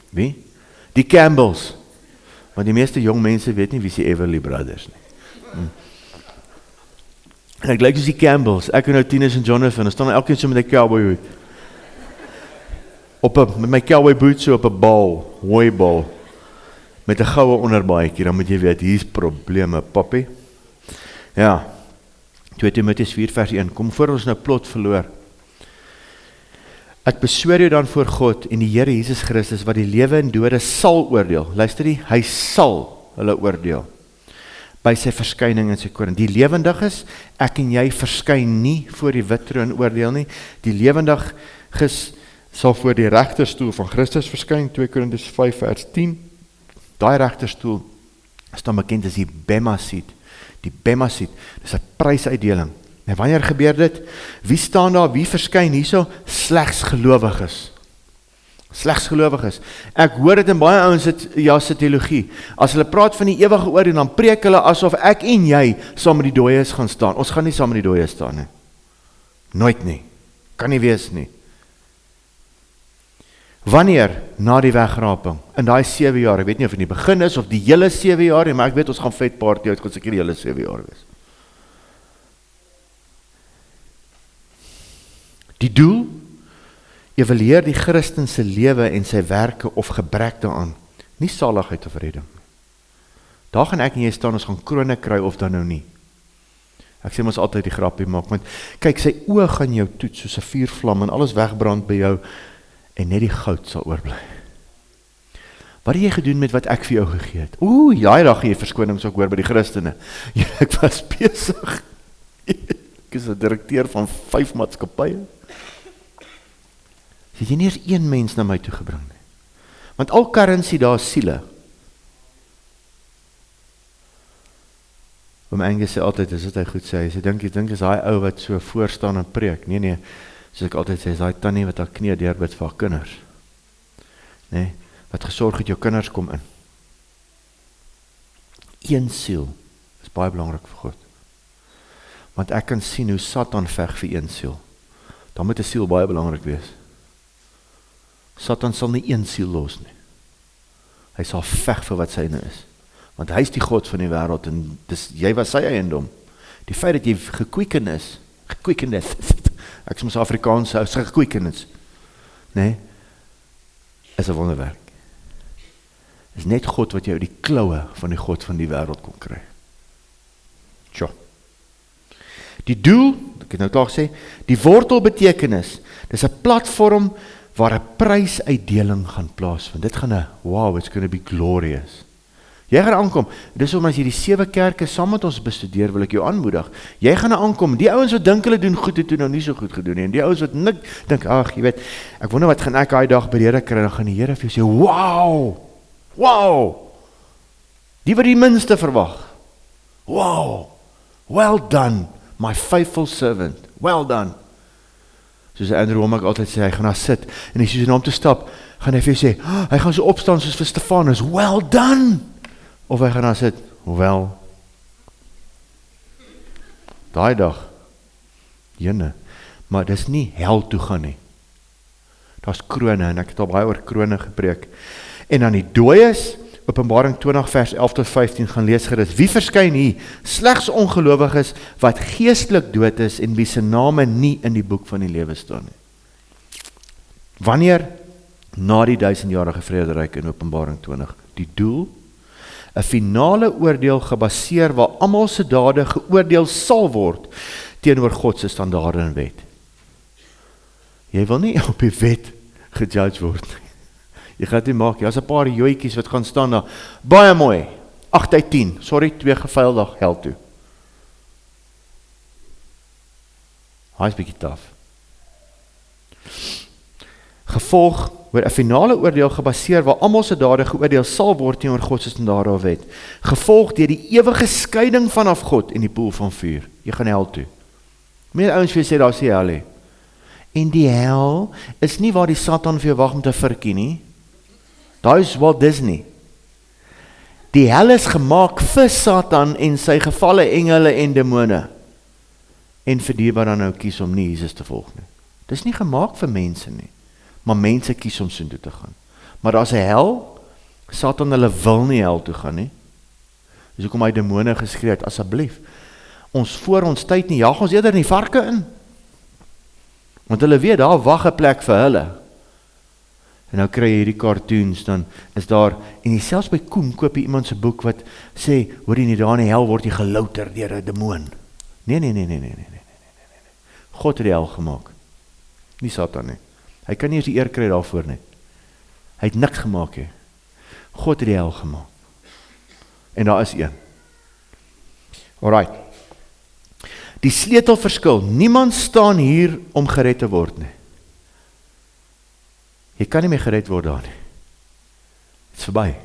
Wie? Die Campbells. Want die meeste jong mense weet nie wie die Everly Brothers nie. En ek lyk soos die Campbells, ek en nou Tinus en Jonathan, ons staan elkeen so met 'n cowboy hoed. Met my cowboy boots so op 'n bal, hooibal, met 'n goue onderbaadjie, dan moet jy weet, hier's probleme, papi. Ja, 2 Timoteus 4 vers 1, kom voor ons nou plot verloor. Ek besweer jou dan voor God en die Here Jesus Christus, wat die lewe en dode sal oordeel. Luister nie, hy sal hulle oordeel. By sy verskyning in sy koning. Die lewendiges, ek en jy verskyn nie voor die wit troon oordeel nie. Die lewendiges sal voor die regterstoel van Christus verskyn, 2 Korintiërs 5 vers 10. Daai regterstoel is dan bekend as die Bema seat. Die Bema seat, dis 'n prysuitdeling. En wanneer gebeur dit? Wie staan daar, wie verskyn hierso? Slegs gelowiges. Slegs gelowiges. Ek hoor dit in baie ouens se teologie. As hulle praat van die ewige oordeel, dan preek hulle asof ek en jy saam met die dooies gaan staan. Ons gaan nie saam met die dooies staan nie. Nooit nie. Kan nie wees nie. Wanneer? Na die wegraping. In daai 7 jaar, ek weet nie of in die begin is, of die hele 7 jaar, maar ek weet ons gaan vet party uit, gaan seker die hele 7 jaar wees. Die doel, evalueer die Christen se lewe en sy werke of gebrek daaraan, nie saligheid of redding. Daar gaan ek en jy staan, ons gaan krone kry of dan nou nie. Ek sê ons altyd die grappie maak, want kyk, sy oë gaan jou toets soos 'n vuurvlam en alles wegbrand by jou en net die goud sal oorbly. Wat het jy gedoen met wat ek vir jou gegee het? Daai dag gee jy verskonings ook hoor by die Christene. Ja, ek was besig. Ek is 'n direkteur van 5 maatskappye. Het jy nie eens een mens na my toe gebring nie. Want al currency daar is siele. Oom Angus sê altyd, is dit hy goed sê, hy sê, dink is hy ou wat so voorstaan en preek. Nee, soos ek altyd sê, is hy tannie wat haar knie deurbid vir haar kinders. Nee, wat gesorg het jou kinders kom in. Een siel is baie belangrik vir God. Want ek kan sien hoe Satan veg vir een siel. Dan moet 'n siel baie belangrik wees. Satan sal nie een siel los nie. Hy sal veg vir wat syne is. Want hy is die God van die wêreld en jy was sy eiendom. Die feit dat jy gekwieken is, ek is mos Afrikaans, gekwieken is, nee, is 'n wonderwerk. Is net God wat jou die kloue van die God van die wêreld kon kry. Tja. Die doel, ek het nou klaar gesê, die wortelbetekenis, dis 'n platform waar 'n prysuitdeling gaan plaasvind. Dit gaan it's going to be glorious. Jy gaan aankom, dis om as jy die 7 kerke saam met ons bestudeer, wil ek jou aanmoedig. Jy gaan aankom, die ouens wat dink hulle doen goed, het nou nie so goed gedoen nie, en die ouens wat dink, jy weet, ek wonder wat gaan ek daai dag by die Here kry, dan gaan die Here vir jou sê, wow, die wat die minste verwag, wow, well done, my faithful servant, well done. Soos Andrew Wommack altyd sê, hy gaan daar sit, en as jy na hom toe stap, gaan hy vir jou sê, hy gaan so opstaan soos vir Stefanus, well done, of hy gaan daar sit, daai dag, jene, maar dis nie hel toe gaan nie, daar's krone, en ek het al baie oor krone gepreek, en dan die dooies, Openbaring 20 vers 11 tot 15 gaan lees gerus. Wie verskyn hier? Slegs ongelowiges wat geestelik dood is en wie se name nie in die boek van die lewe staan nie. Wanneer? Na die 1000-jarige vrederyk in Openbaring 20. Die doel? 'n finale oordeel gebaseer waar almal se dade geoordeel sal word teenoor God se standaarde en wet. Jy wil nie op die wet gejudge word nie. Jy gaan dit maak, as 'n paar joetjies wat gaan staan daar, baie mooi, 8/10, sorry, 2 geveilig hel toe. Hy is bietjie taaf. Gevolg 'n finale oordeel gebaseer waar almal se dade geoordeel sal word teenoor God se standaarde of wet, gevolg deur die ewige skeiding vanaf God en die poel van vuur. Jy gaan hel toe. Meer ouens vir sê daar is die hel nie. En die hel is nie waar die Satan vir jou wag om te virkie nie. Daar is Walt Disney. Die hel is gemaak vir Satan en sy gevalle engele en demone. En vir die wat dan nou kies om nie Jesus te volg nie. Dit is nie gemaak vir mense nie. Maar mense kies om so toe te gaan. Maar daar is 'n hel, Satan hulle wil nie hel toe gaan nie. Dis hoekom hy demone geskree het, asseblief. Ons voor ons tyd nie, jaag ons eerder in die varke in. Want hulle weet, daar wag 'n plek vir hulle. En nou kry jy hierdie cartoons, dan is daar, en selfs by Koen koop jy iemand se boek wat sê, hoor jy nie, daar in die hel word jy gelouter deur 'n demoon. Nee. God het die hel gemaak. Nie Satan nie. Hy kan nie eens die eer kry daarvoor nie. Hy het niks gemaak nie. God het die hel gemaak. En daar is een. Alright. Die sleutelverskil. Niemand staan hier om gered te word nie. Jy kan nie meer gered word daar nie. Dit is verby.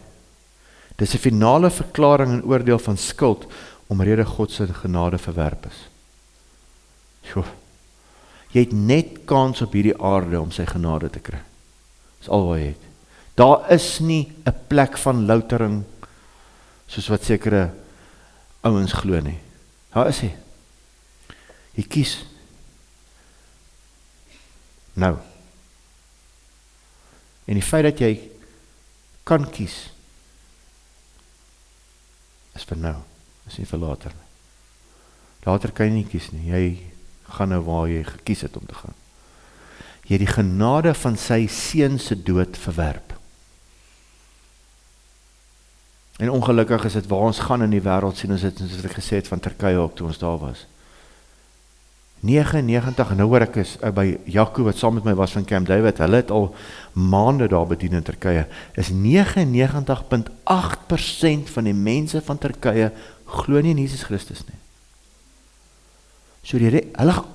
Dit is 'n finale verklaring en oordeel van skuld omrede God se genade verwerp is. Jo. Jy het net kans op hierdie aarde om sy genade te kry. Dis al wat jy het. Daar is nie 'n plek van loutering soos wat sekere ouens glo nie. Daar is hy. Jy kies. Nou. En die feit dat jy kan kies is vir nou. Is nie vir later nie. Later kan jy nie kies nie. Jy gaan nou waar jy gekies het om te gaan. Jy het die genade van sy seun se dood verwerp. En ongelukkig is dit waar ons gaan in die wêreld sien ons dit, soos ek gesê het van Turkye ook toe ons daar was. 99, en nou hoor ek is by Jaco wat saam met my was van Camp David, hulle het al maande daar bedien in Turkye, is 99.8% van die mense van Turkye glo nie in Jesus Christus nie. So hulle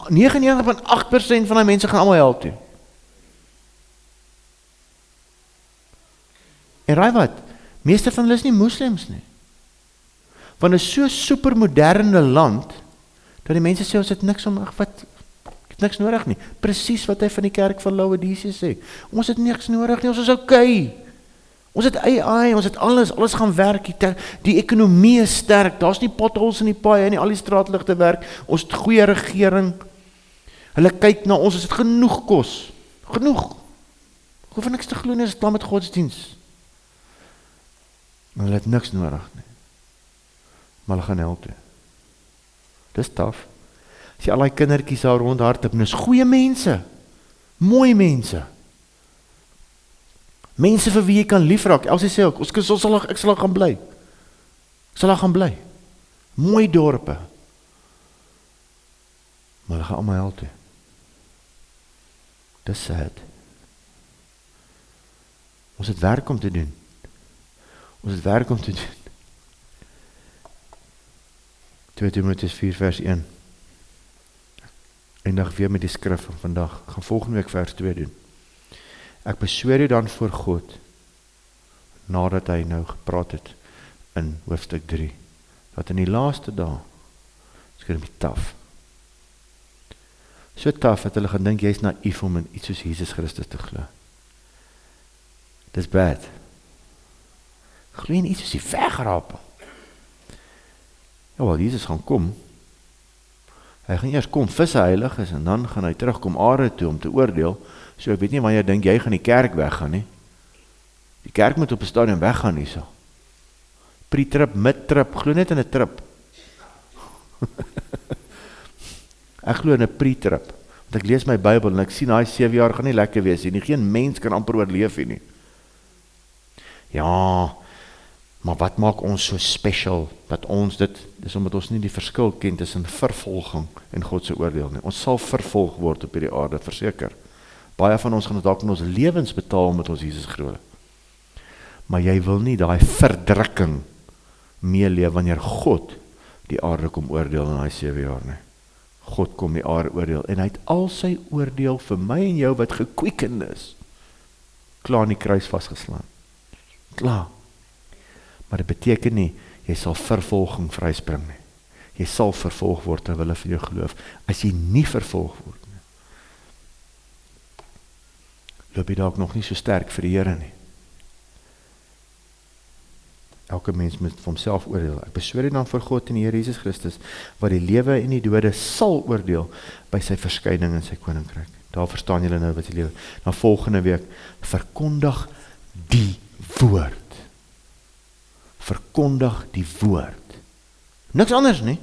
99.8% van die mense gaan almal hel toe. En raai wat? Meeste van hulle is nie moslems nie. Want dit is so supermoderne land, dat die mense sê, ons het niks niks nodig nie. Presies wat hy van die kerk van Laodicea sê. Ons het niks nodig nie, ons is okay. Ons het AI, ons het alles gaan werk, die ekonomie is sterk, daar is nie potholes in die paai, en al die straatligte werk, ons het goeie regering, hulle kyk na ons, ons het genoeg kos, genoeg, hoef niks te glo nie, is klaar met godsdienst, en hulle het niks nodig nie, maar hulle gaan hel toe, dis taf, as jy al die kindertjies daar rondhardloop, en is goeie mense, mooi mense, mense vir wie jy kan liefraak. Elsie sê ook, ek sal gaan bly. Ek sal gaan bly. Mooi dorpe. Maar hulle gaan allemaal hel toe. Dis sad. Ons het werk om te doen. Ons het werk om te doen. 2 Timoteus 4 vers 1. Eindig weer met die skrif van vandag. Ek gaan volgende week vers 2 doen. Ek besweer u dan voor God, nadat hy nou gepraat het in hoofstuk 3, dat in die laaste dae, it's gonna be tough. So tough, dat hulle gaan dink, jy is naïef om in iets soos Jesus Christus te glo. Dis bad. Glo in iets soos die wegraap. Ja, wel, Jesus gaan kom. Hy gaan eers kom, visse heilig is, en dan gaan hy terugkom aarde toe om te oordeel. So ek weet nie wanneer dink jy gaan die kerk weggaan nie. Die kerk moet op 'n stadium weggaan nie so. Pre-trip, mid-trip, glo net in 'n trip. Ek glo in 'n pre-trip. Want ek lees my Bybel en ek sien daai 7 jaar gaan nie lekker wees nie. Geen mens kan amper oorleef nie. Ja, maar wat maak ons so special dat ons dis omdat ons nie die verskil ken tussen vervolging en God se oordeel nie. Ons sal vervolg word op hierdie aarde, verseker. Baie van ons gaan dalk in ons lewens betaal met ons Jesus glo. Maar jy wil nie daai verdrukking meeleef wanneer God die aarde kom oordeel in daai 7 jaar nie. God kom die aarde oordeel en hy het al sy oordeel vir my en jou wat gekweken is. Klaar in die kruis vasgeslaan. Klaar. Maar dit beteken nie, jy sal vervolging vryspring nie. Jy sal vervolg word terwyl hulle vir jou geloof. As jy nie vervolg word nie, loop jy dalk nog nie so sterk vir die Here nie. Elke mens moet vir homself oordeel. Ek besweer dit dan vir God en die Here Jesus Christus, wat die lewe en die dode sal oordeel by sy verskyning in sy koninkryk. Daar verstaan julle nou wat die lewe. Na volgende week, verkondig die woord. Verkondig die woord. Niks anders nie.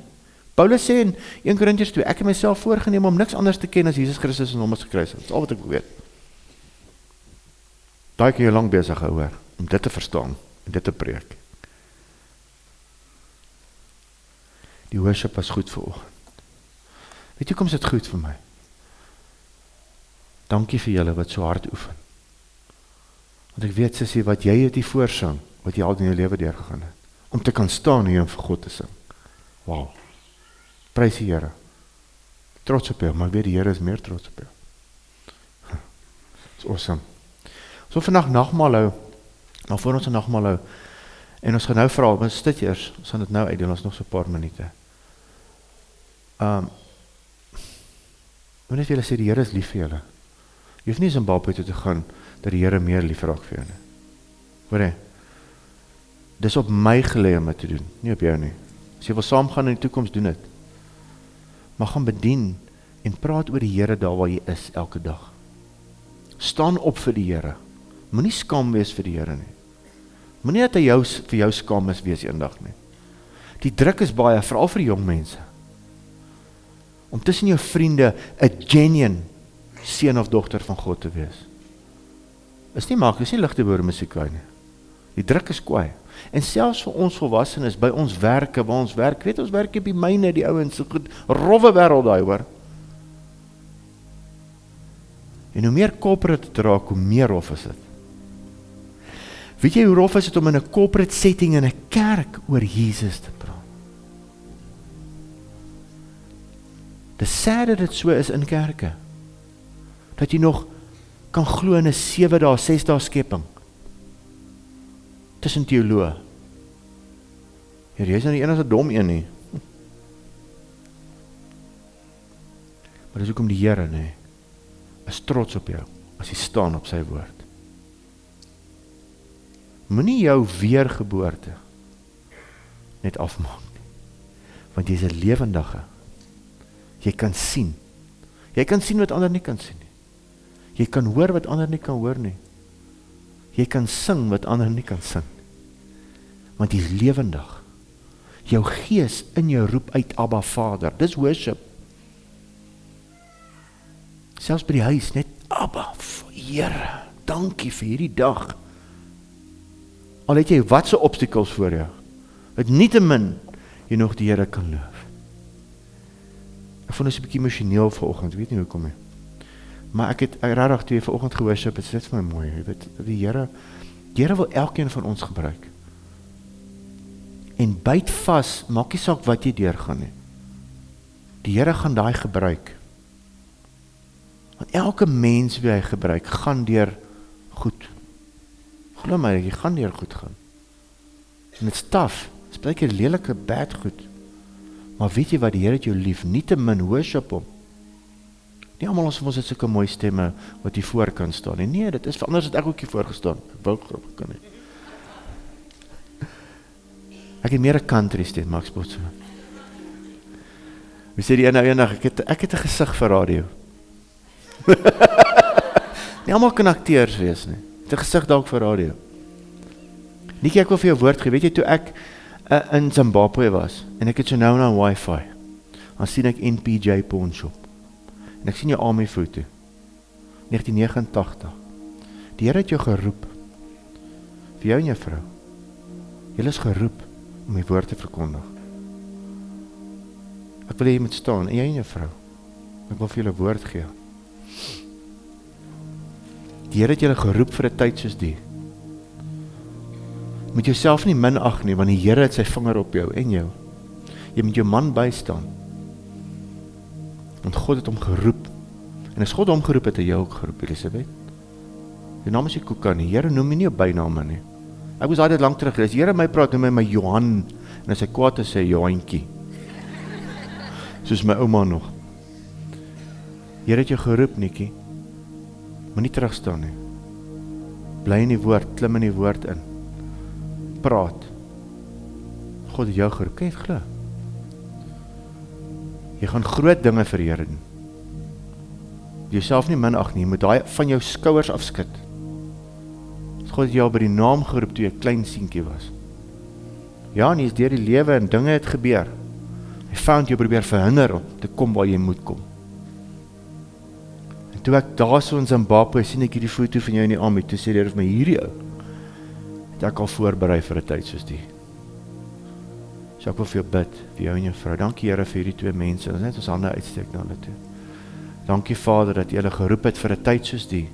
Paulus sê in 1 Korintiërs 2, ek het myself voorgeneem om niks anders te ken as Jesus Christus en hom as gekruisig. Dit is al wat ek weet. Daai kan jy lang besig hou hoor, om dit te verstaan en dit te preek. Die worship was goed vir oggend. Weet jy hoekom is dit goed vir my? Dankie vir julle wat so hard oefen. Want ek weet, sissie, wat jy het hier voorsing, wat jy al in jou lewe deurgegaan het, om te kan staan hier en vir God te sing. Wow. Prys die Here. Trots op jou, maar ek weet die Here is meer trots op jou. It's awesome. So vandag nagmaal hou, maar voor ons 'n nagmaal hou, en ons gaan nou vra, ons sit eers, ons gaan dit nou uitdeel, ons nog so 'n paar minute. Wanneer jy sê die Here is lief vir julle, jy hoef nie Zimbabwe toe te gaan, dat die Here meer lief raak vir jou nie. Hoor jy? Dis op my gelê om dit te doen, nie op jou nie. As jy wil saamgaan in die toekoms, doen dit. Maar gaan bedien, en praat oor die Here daar waar jy is, elke dag. Staan op vir die Here. Moenie skaam wees vir die Here nie. Moenie dat hy vir jou skaam is wees eendag nie. Die druk is baie, veral vir jong mense. Om tussen jou vriende 'n genuine seun of dogter van God te wees. Is nie maklik, is nie ligte boere musiek nie. Die druk is kwaai. En selfs vir ons volwassenes, by ons werke, waar ons werk, weet ons werk op die myne, die ouens, so goed, rowwe wêreld daai hoor. En hoe meer corporate te raak, hoe meer rof is dit. Weet jy hoe rof is dit om in 'n corporate setting in 'n kerk oor Jesus te praat? Dis sad dat dit so is in kerke. Dat jy nog kan glo in 'n 7 dae, 6 dae skepping. Tussen teoloë. Hier, jy is nou die enigste dom een nie. Maar dis hoekom die Here, nee, is trots op jou, as jy staan op sy woord. Moenie jou weergeboorte net afmaak nie, want jy is 'n lewendige. Jy kan sien. Jy kan sien wat ander nie kan sien nie. Jy kan hoor wat ander nie kan hoor nie. Jy kan sing wat ander nie kan sing. Want jy is lewendig. Jou gees in jou roep uit Abba Vader. Dis worship. Selfs by die huis, net Abba, Here, dankie vir hierdie dag. Al het jy wat so obstacles voor jou, het nietemin jy nog die Here kan loof. Ek vond ons 'n bietjie emosioneel vanoggend, weet nie hoekom nie. Maar ek het regtig toe vanoggend geworship, dit is vir my mooi, jy weet, die Here wil elkeen van ons gebruik. En byt vas, maak nie saak wat jy deurgaan nie. Die Here gaan daai gebruik. Want elke mens wie hy gebruik, gaan deur goed. Glo my, jy gaan deur goed gaan. En dit is tough, dit is baie keer lelike bad goed. Maar weet jy wat, die Here het jou lief, nietemin worship hom. Nie almal ons het sulke mooi stemme wat hier voor kan staan. Nee, dit is anders het ek ook hier voor gestaan. Ek wou graag kan nie. Ek het meer 'n country stem, maar ek spot so. Wie sê die eendag, ek het 'n gesig vir radio. Nie almal kan akteurs wees nie. Het 'n gesig dalk vir radio. Nikkie, ek wil vir jou woord gee. Weet jy, toe ek in Zimbabwe was, en ek het so nou na wifi, dan sien ek NPJ Pawn Shop. En ek sien jou Army foto, 1989. Die Here het jou geroep, vir jou en jou vrou. Julle is geroep om die woord te verkondig. Ek wil hê jy moet staan, en jy en jou vrou. Ek wil vir julle woord gee. Die Here het julle geroep vir 'n tyd soos die. Moet jouself nie minag nie, want die Here het sy vinger op jou en jou. Jy moet jou man bystaan. Want God het hom geroep. En as God hom geroep het, het hy jou ook geroep, Elisabeth. Die naam is nie Koeka nie, Here noem my nie op byname nie. Ek was altyd lank terug gewees, Here my praat, noem my Johan, en as hy kwaad is, sê Johankie. Soos my ouma nog. Here het jou geroep, Nikkie. Moenie terugstaan nie. Bly in die woord, klim in die woord in. Praat. God het jou geroep, kan jy het glo? Jy gaan groot dinge vir die Here doen. Jouself nie minag nie, jy moet daai van jou skouers afskud. God het jou by die naam geroep toe jy 'n klein seentjie was. Ja, en jy is deur die lewe en dinge het gebeur. Hy found jou probeer verhinder om te kom waar jy moet kom. En toe ek daar so in Zimbabwe sien ek hierdie foto van jou in die army, toe sê die Here vir my, hierdie ou het ek al voorberei vir 'n tyd soos die. So ek wil vir jou bid, vir jou en jou vrou. Dankie Here vir hierdie twee mense, ons net ons hande uitsteek na hulle toe. Dankie Vader dat U hulle geroep het vir 'n tyd soos die.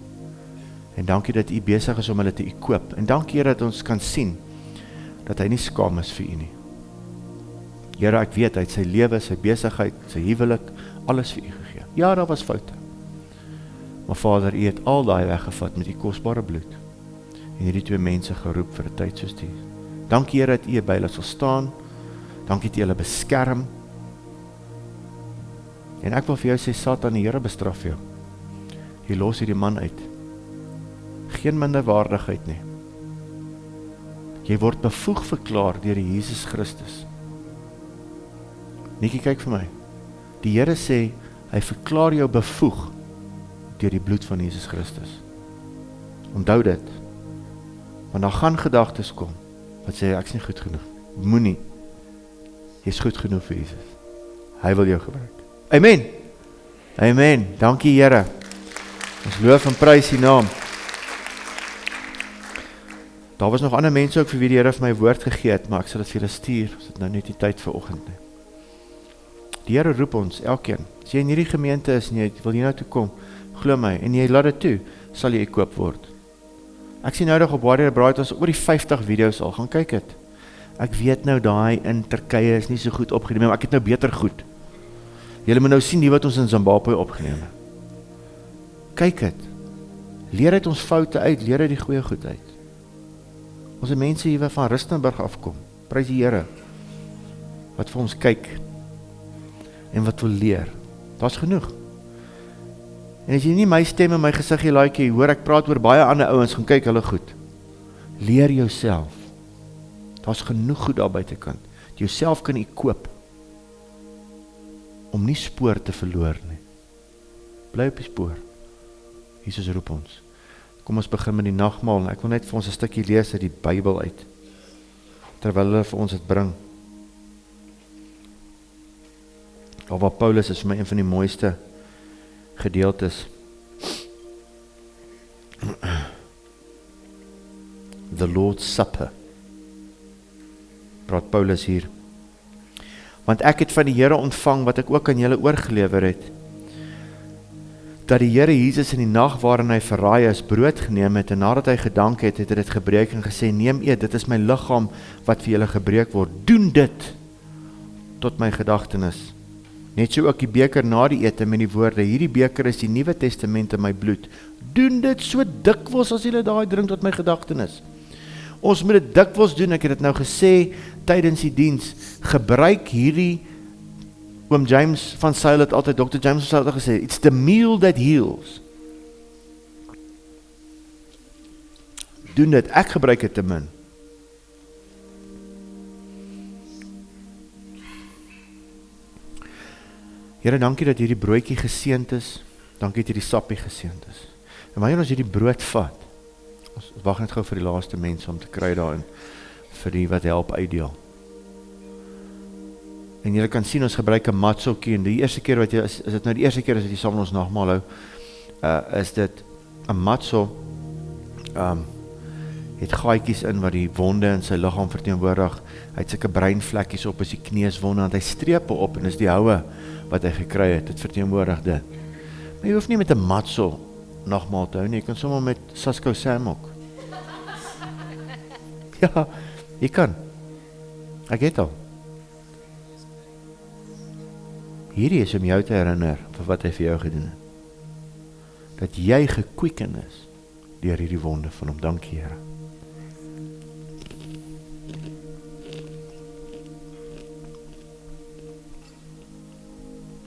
En dankie dat U besig is om hulle te equip. En dankie Here dat ons kan sien dat hy nie skaam is vir U nie. Here, ek weet hy het sy lewe, sy besigheid, sy huwelik, alles vir U gegee. Ja, daar was foute. Maar Vader, U het al daai weggevat met U kosbare bloed. En hierdie twee mense geroep vir 'n tyd soos die. Dankie Here dat U by hulle sal staan. Dankie dat U hulle beskerm. En ek wil vir jou sê, Satan, die Here bestraf jou. Jy los hierdie man uit. Geen minderwaardigheid nie. Jy word bevoeg verklaar deur die Jesus Christus. Nikkie, kyk vir my. Die Here sê, hy verklaar jou bevoeg deur die bloed van Jesus Christus. Onthou dit. Want daar gaan gedagtes kom, wat sê, ek is nie goed genoeg. Moenie. Jy is goed genoeg vir Jesus. Hy wil jou gebruik. Amen. Amen. Dankie Here. Ons loof en prys die naam. Daar was nog ander mense ook vir wie die Here vir my woord gegee het, maar ek sal dit vir julle stuur, ons het nou net die tyd vir oggend nie. Die Here roep ons, elkeen. As jy in hierdie gemeente is en jy wil hier nou toe kom, glo my, en jy laat dit toe, sal jy ekoop word. Ek sien noudag op Warrior Bright, ons oor die 50 video's al, gaan kyk het. Ek weet nou, daai in Turkye is nie so goed opgeneem, maar ek het nou beter goed. Julle moet nou sien die wat ons in Zimbabwe opgeneem het. Kyk het. Leer uit ons foute uit, leer uit die goeie goed uit. Ons is mense hier wat van Rustenburg afkom, prys die Here, wat vir ons kyk, en wat wil leer. Dat is genoeg. En as jy nie my stem en my gesiggie like jy, hoor ek praat oor baie ander ouens, gaan kyk hulle goed. Leer jouself. Dat is genoeg goed daar buitekant. Jouself kan jy koop, om nie spoor te verloor nie. Bly op die spoor. Jesus roep ons. Kom ons begin met die nagmaal, en ek wil net vir ons 'n stukkie lees uit die Bybel uit, terwyl hulle vir ons dit bring. Of waar Paulus is vir my een van die mooiste gedeeltes. The Lord's Supper. Praat Paulus hier. Want ek het van die Here ontvang wat ek ook aan julle oorgelewer het, dat die Here Jesus in die nag waarin hy verraai is, brood geneem het, en nadat hy gedank het, het hy dit gebreek en gesê, neem eet, dit is my liggaam wat vir julle gebreek word. Doen dit tot my gedagtenis. Net so ook die beker na die ete met die woorde, hierdie beker is die Nuwe Testament in my bloed. Doen dit so dikwels as julle daai drink tot my gedagtenis. Ons moet dit dikwels doen, ek het dit nou gesê tydens die diens, gebruik hierdie, oom James van Sail het altyd, Dr. James van Sail het gesê, it's the meal that heals. Doen dit, ek gebruik dit te min. Here, dankie dat hierdie broodjie geseënd is, dankie dat hierdie sappie geseënd is. En wanneer ons hierdie brood vat, ons wag net gou vir die laaste mense om te kry daarin, vir die wat help uitdeel. En julle kan sien, ons gebruik 'n matsokie, en die eerste keer wat jy, is dit nou die eerste keer as jy saam met ons nagmaal hou, is dit 'n matso, het gaatjies in wat die wonde in sy liggaam verteenwoordig, hy het sulke breinvlekkies op as die kneuswonde, en hy strepe op, en is die houe wat hy gekry het, dit verteenwoordig dit. Maar jy hoef nie met 'n matso nagmaal te hou nie, jy kan sommer met Sasko Sam ook. Ja, jy kan. Ek het al. Hierdie is om jou te herinner vir wat hy vir jou gedoen het. Dat jy gequicken is deur hierdie wonde van hom. Dankie, Here.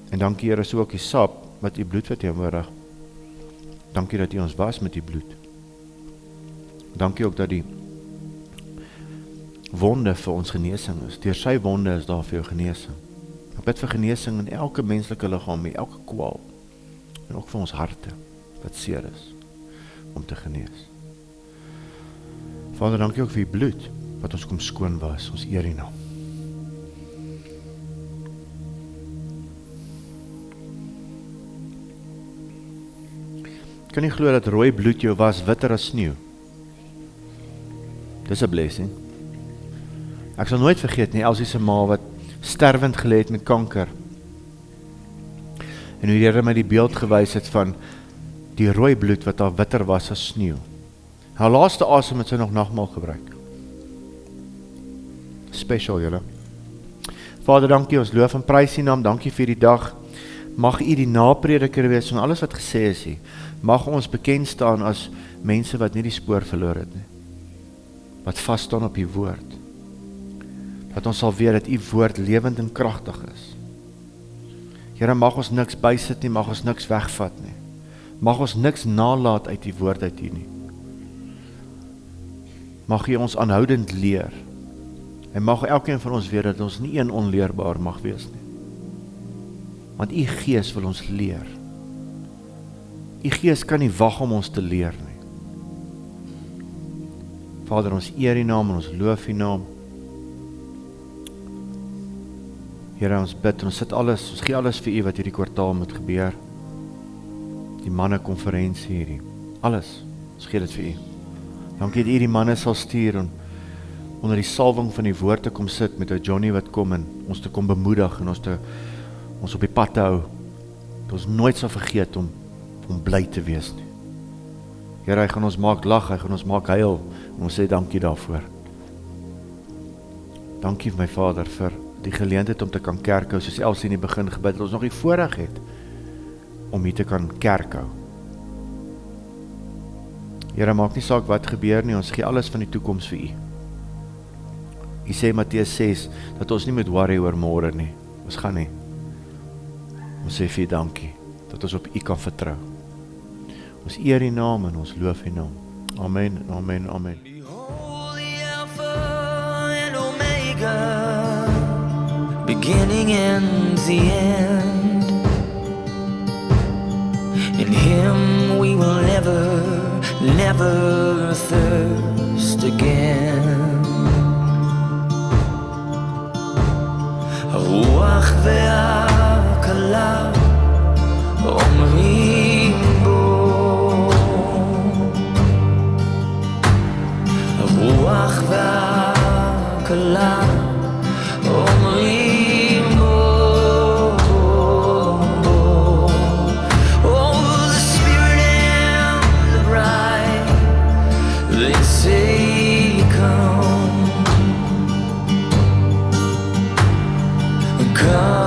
En dankie, Here, so ook die sap, wat u bloed verteenwoordig. Dankie dat u ons was met die bloed. Dankie ook dat die wonde vir ons genesing is. Deur sy wonde is daar vir jou genesing. Ek bid vir genesing in elke menslike liggaam, in elke kwaal. En ook vir ons harte, wat seer is, om te genees. Vader, dankie ook vir die bloed, wat ons kom skoon was, ons eer u naam. Kan nie glo dat rooi bloed jou was witter as sneeu? Dis 'n blessing. Ek sal nooit vergeet nie, Elsie se ma wat sterwend gelê het met kanker. En hoe die Here my die beeld gewys het van die rooi bloed wat daar witter was as sneeu. Haar laaste asem het sy nog nagmaal gebruik. Special, julle. Vader, dankie, ons loof en prys u naam, dankie vir die dag. Mag u die naprediker wees van alles wat gesê is hier. Mag ons bekend staan as mense wat nie die spoor verloor het nie. Wat vas staan op die woord. Dat ons sal weet dat u woord lewend en kragtig is. Here, mag ons niks bysit nie, mag ons niks wegvat nie. Mag ons niks nalat uit die woord uit u nie. Mag u ons aanhoudend leer. En mag elkeen van ons weet dat ons nie een onleerbaar mag wees nie. Want u Gees wil ons leer. U Gees kan nie wag om ons te leer nie. Vader, ons eer u naam en ons loof u naam. Here, ons bid, ons sit alles, ons gee alles vir u wat hierdie kwartaal moet gebeur. Die mannekonferensie hierdie, alles, ons gee dit vir u. Dankie dat u die manne sal stuur en onder die salwing van die woord te kom sit met 'n Johnny wat kom en ons te kom bemoedig en ons op die pad te hou. Dat ons nooit sal vergeet om bly te wees nie. Here, hy gaan ons maak lag, hy gaan ons maak huil en ons sê dankie daarvoor. Dankie my Vader vir die geleentheid om te kan kerkhou, soos Elsie in die begin gebid het, ons nog die voorreg het om hier te kan kerkhou. Here, maak nie saak wat gebeur nie, ons gee alles van die toekoms vir u. U sê Matteus 6, dat ons nie moet worry oor môre nie, ons gaan nie. Ons sê vir u dankie, dat ons op u kan vertrou. Ons eer u naam en ons loof u naam. Amen, amen, amen. Behold the Alpha and Omega, beginning and the end. In him we will never, never thirst again. Ruach ve'akala omrim bo, Ruach ve'akala omrim bo. Oh, the Spirit and the bride, they say come, come.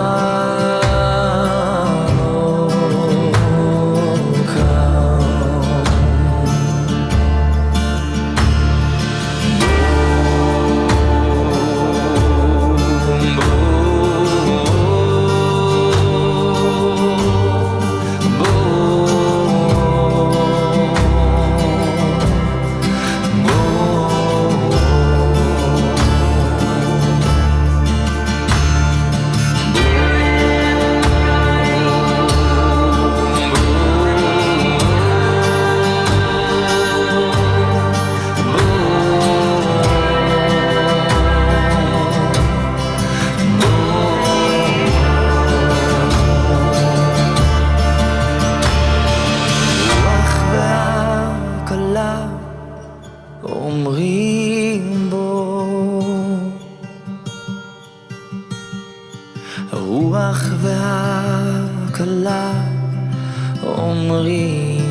Ruach ve'akala omrim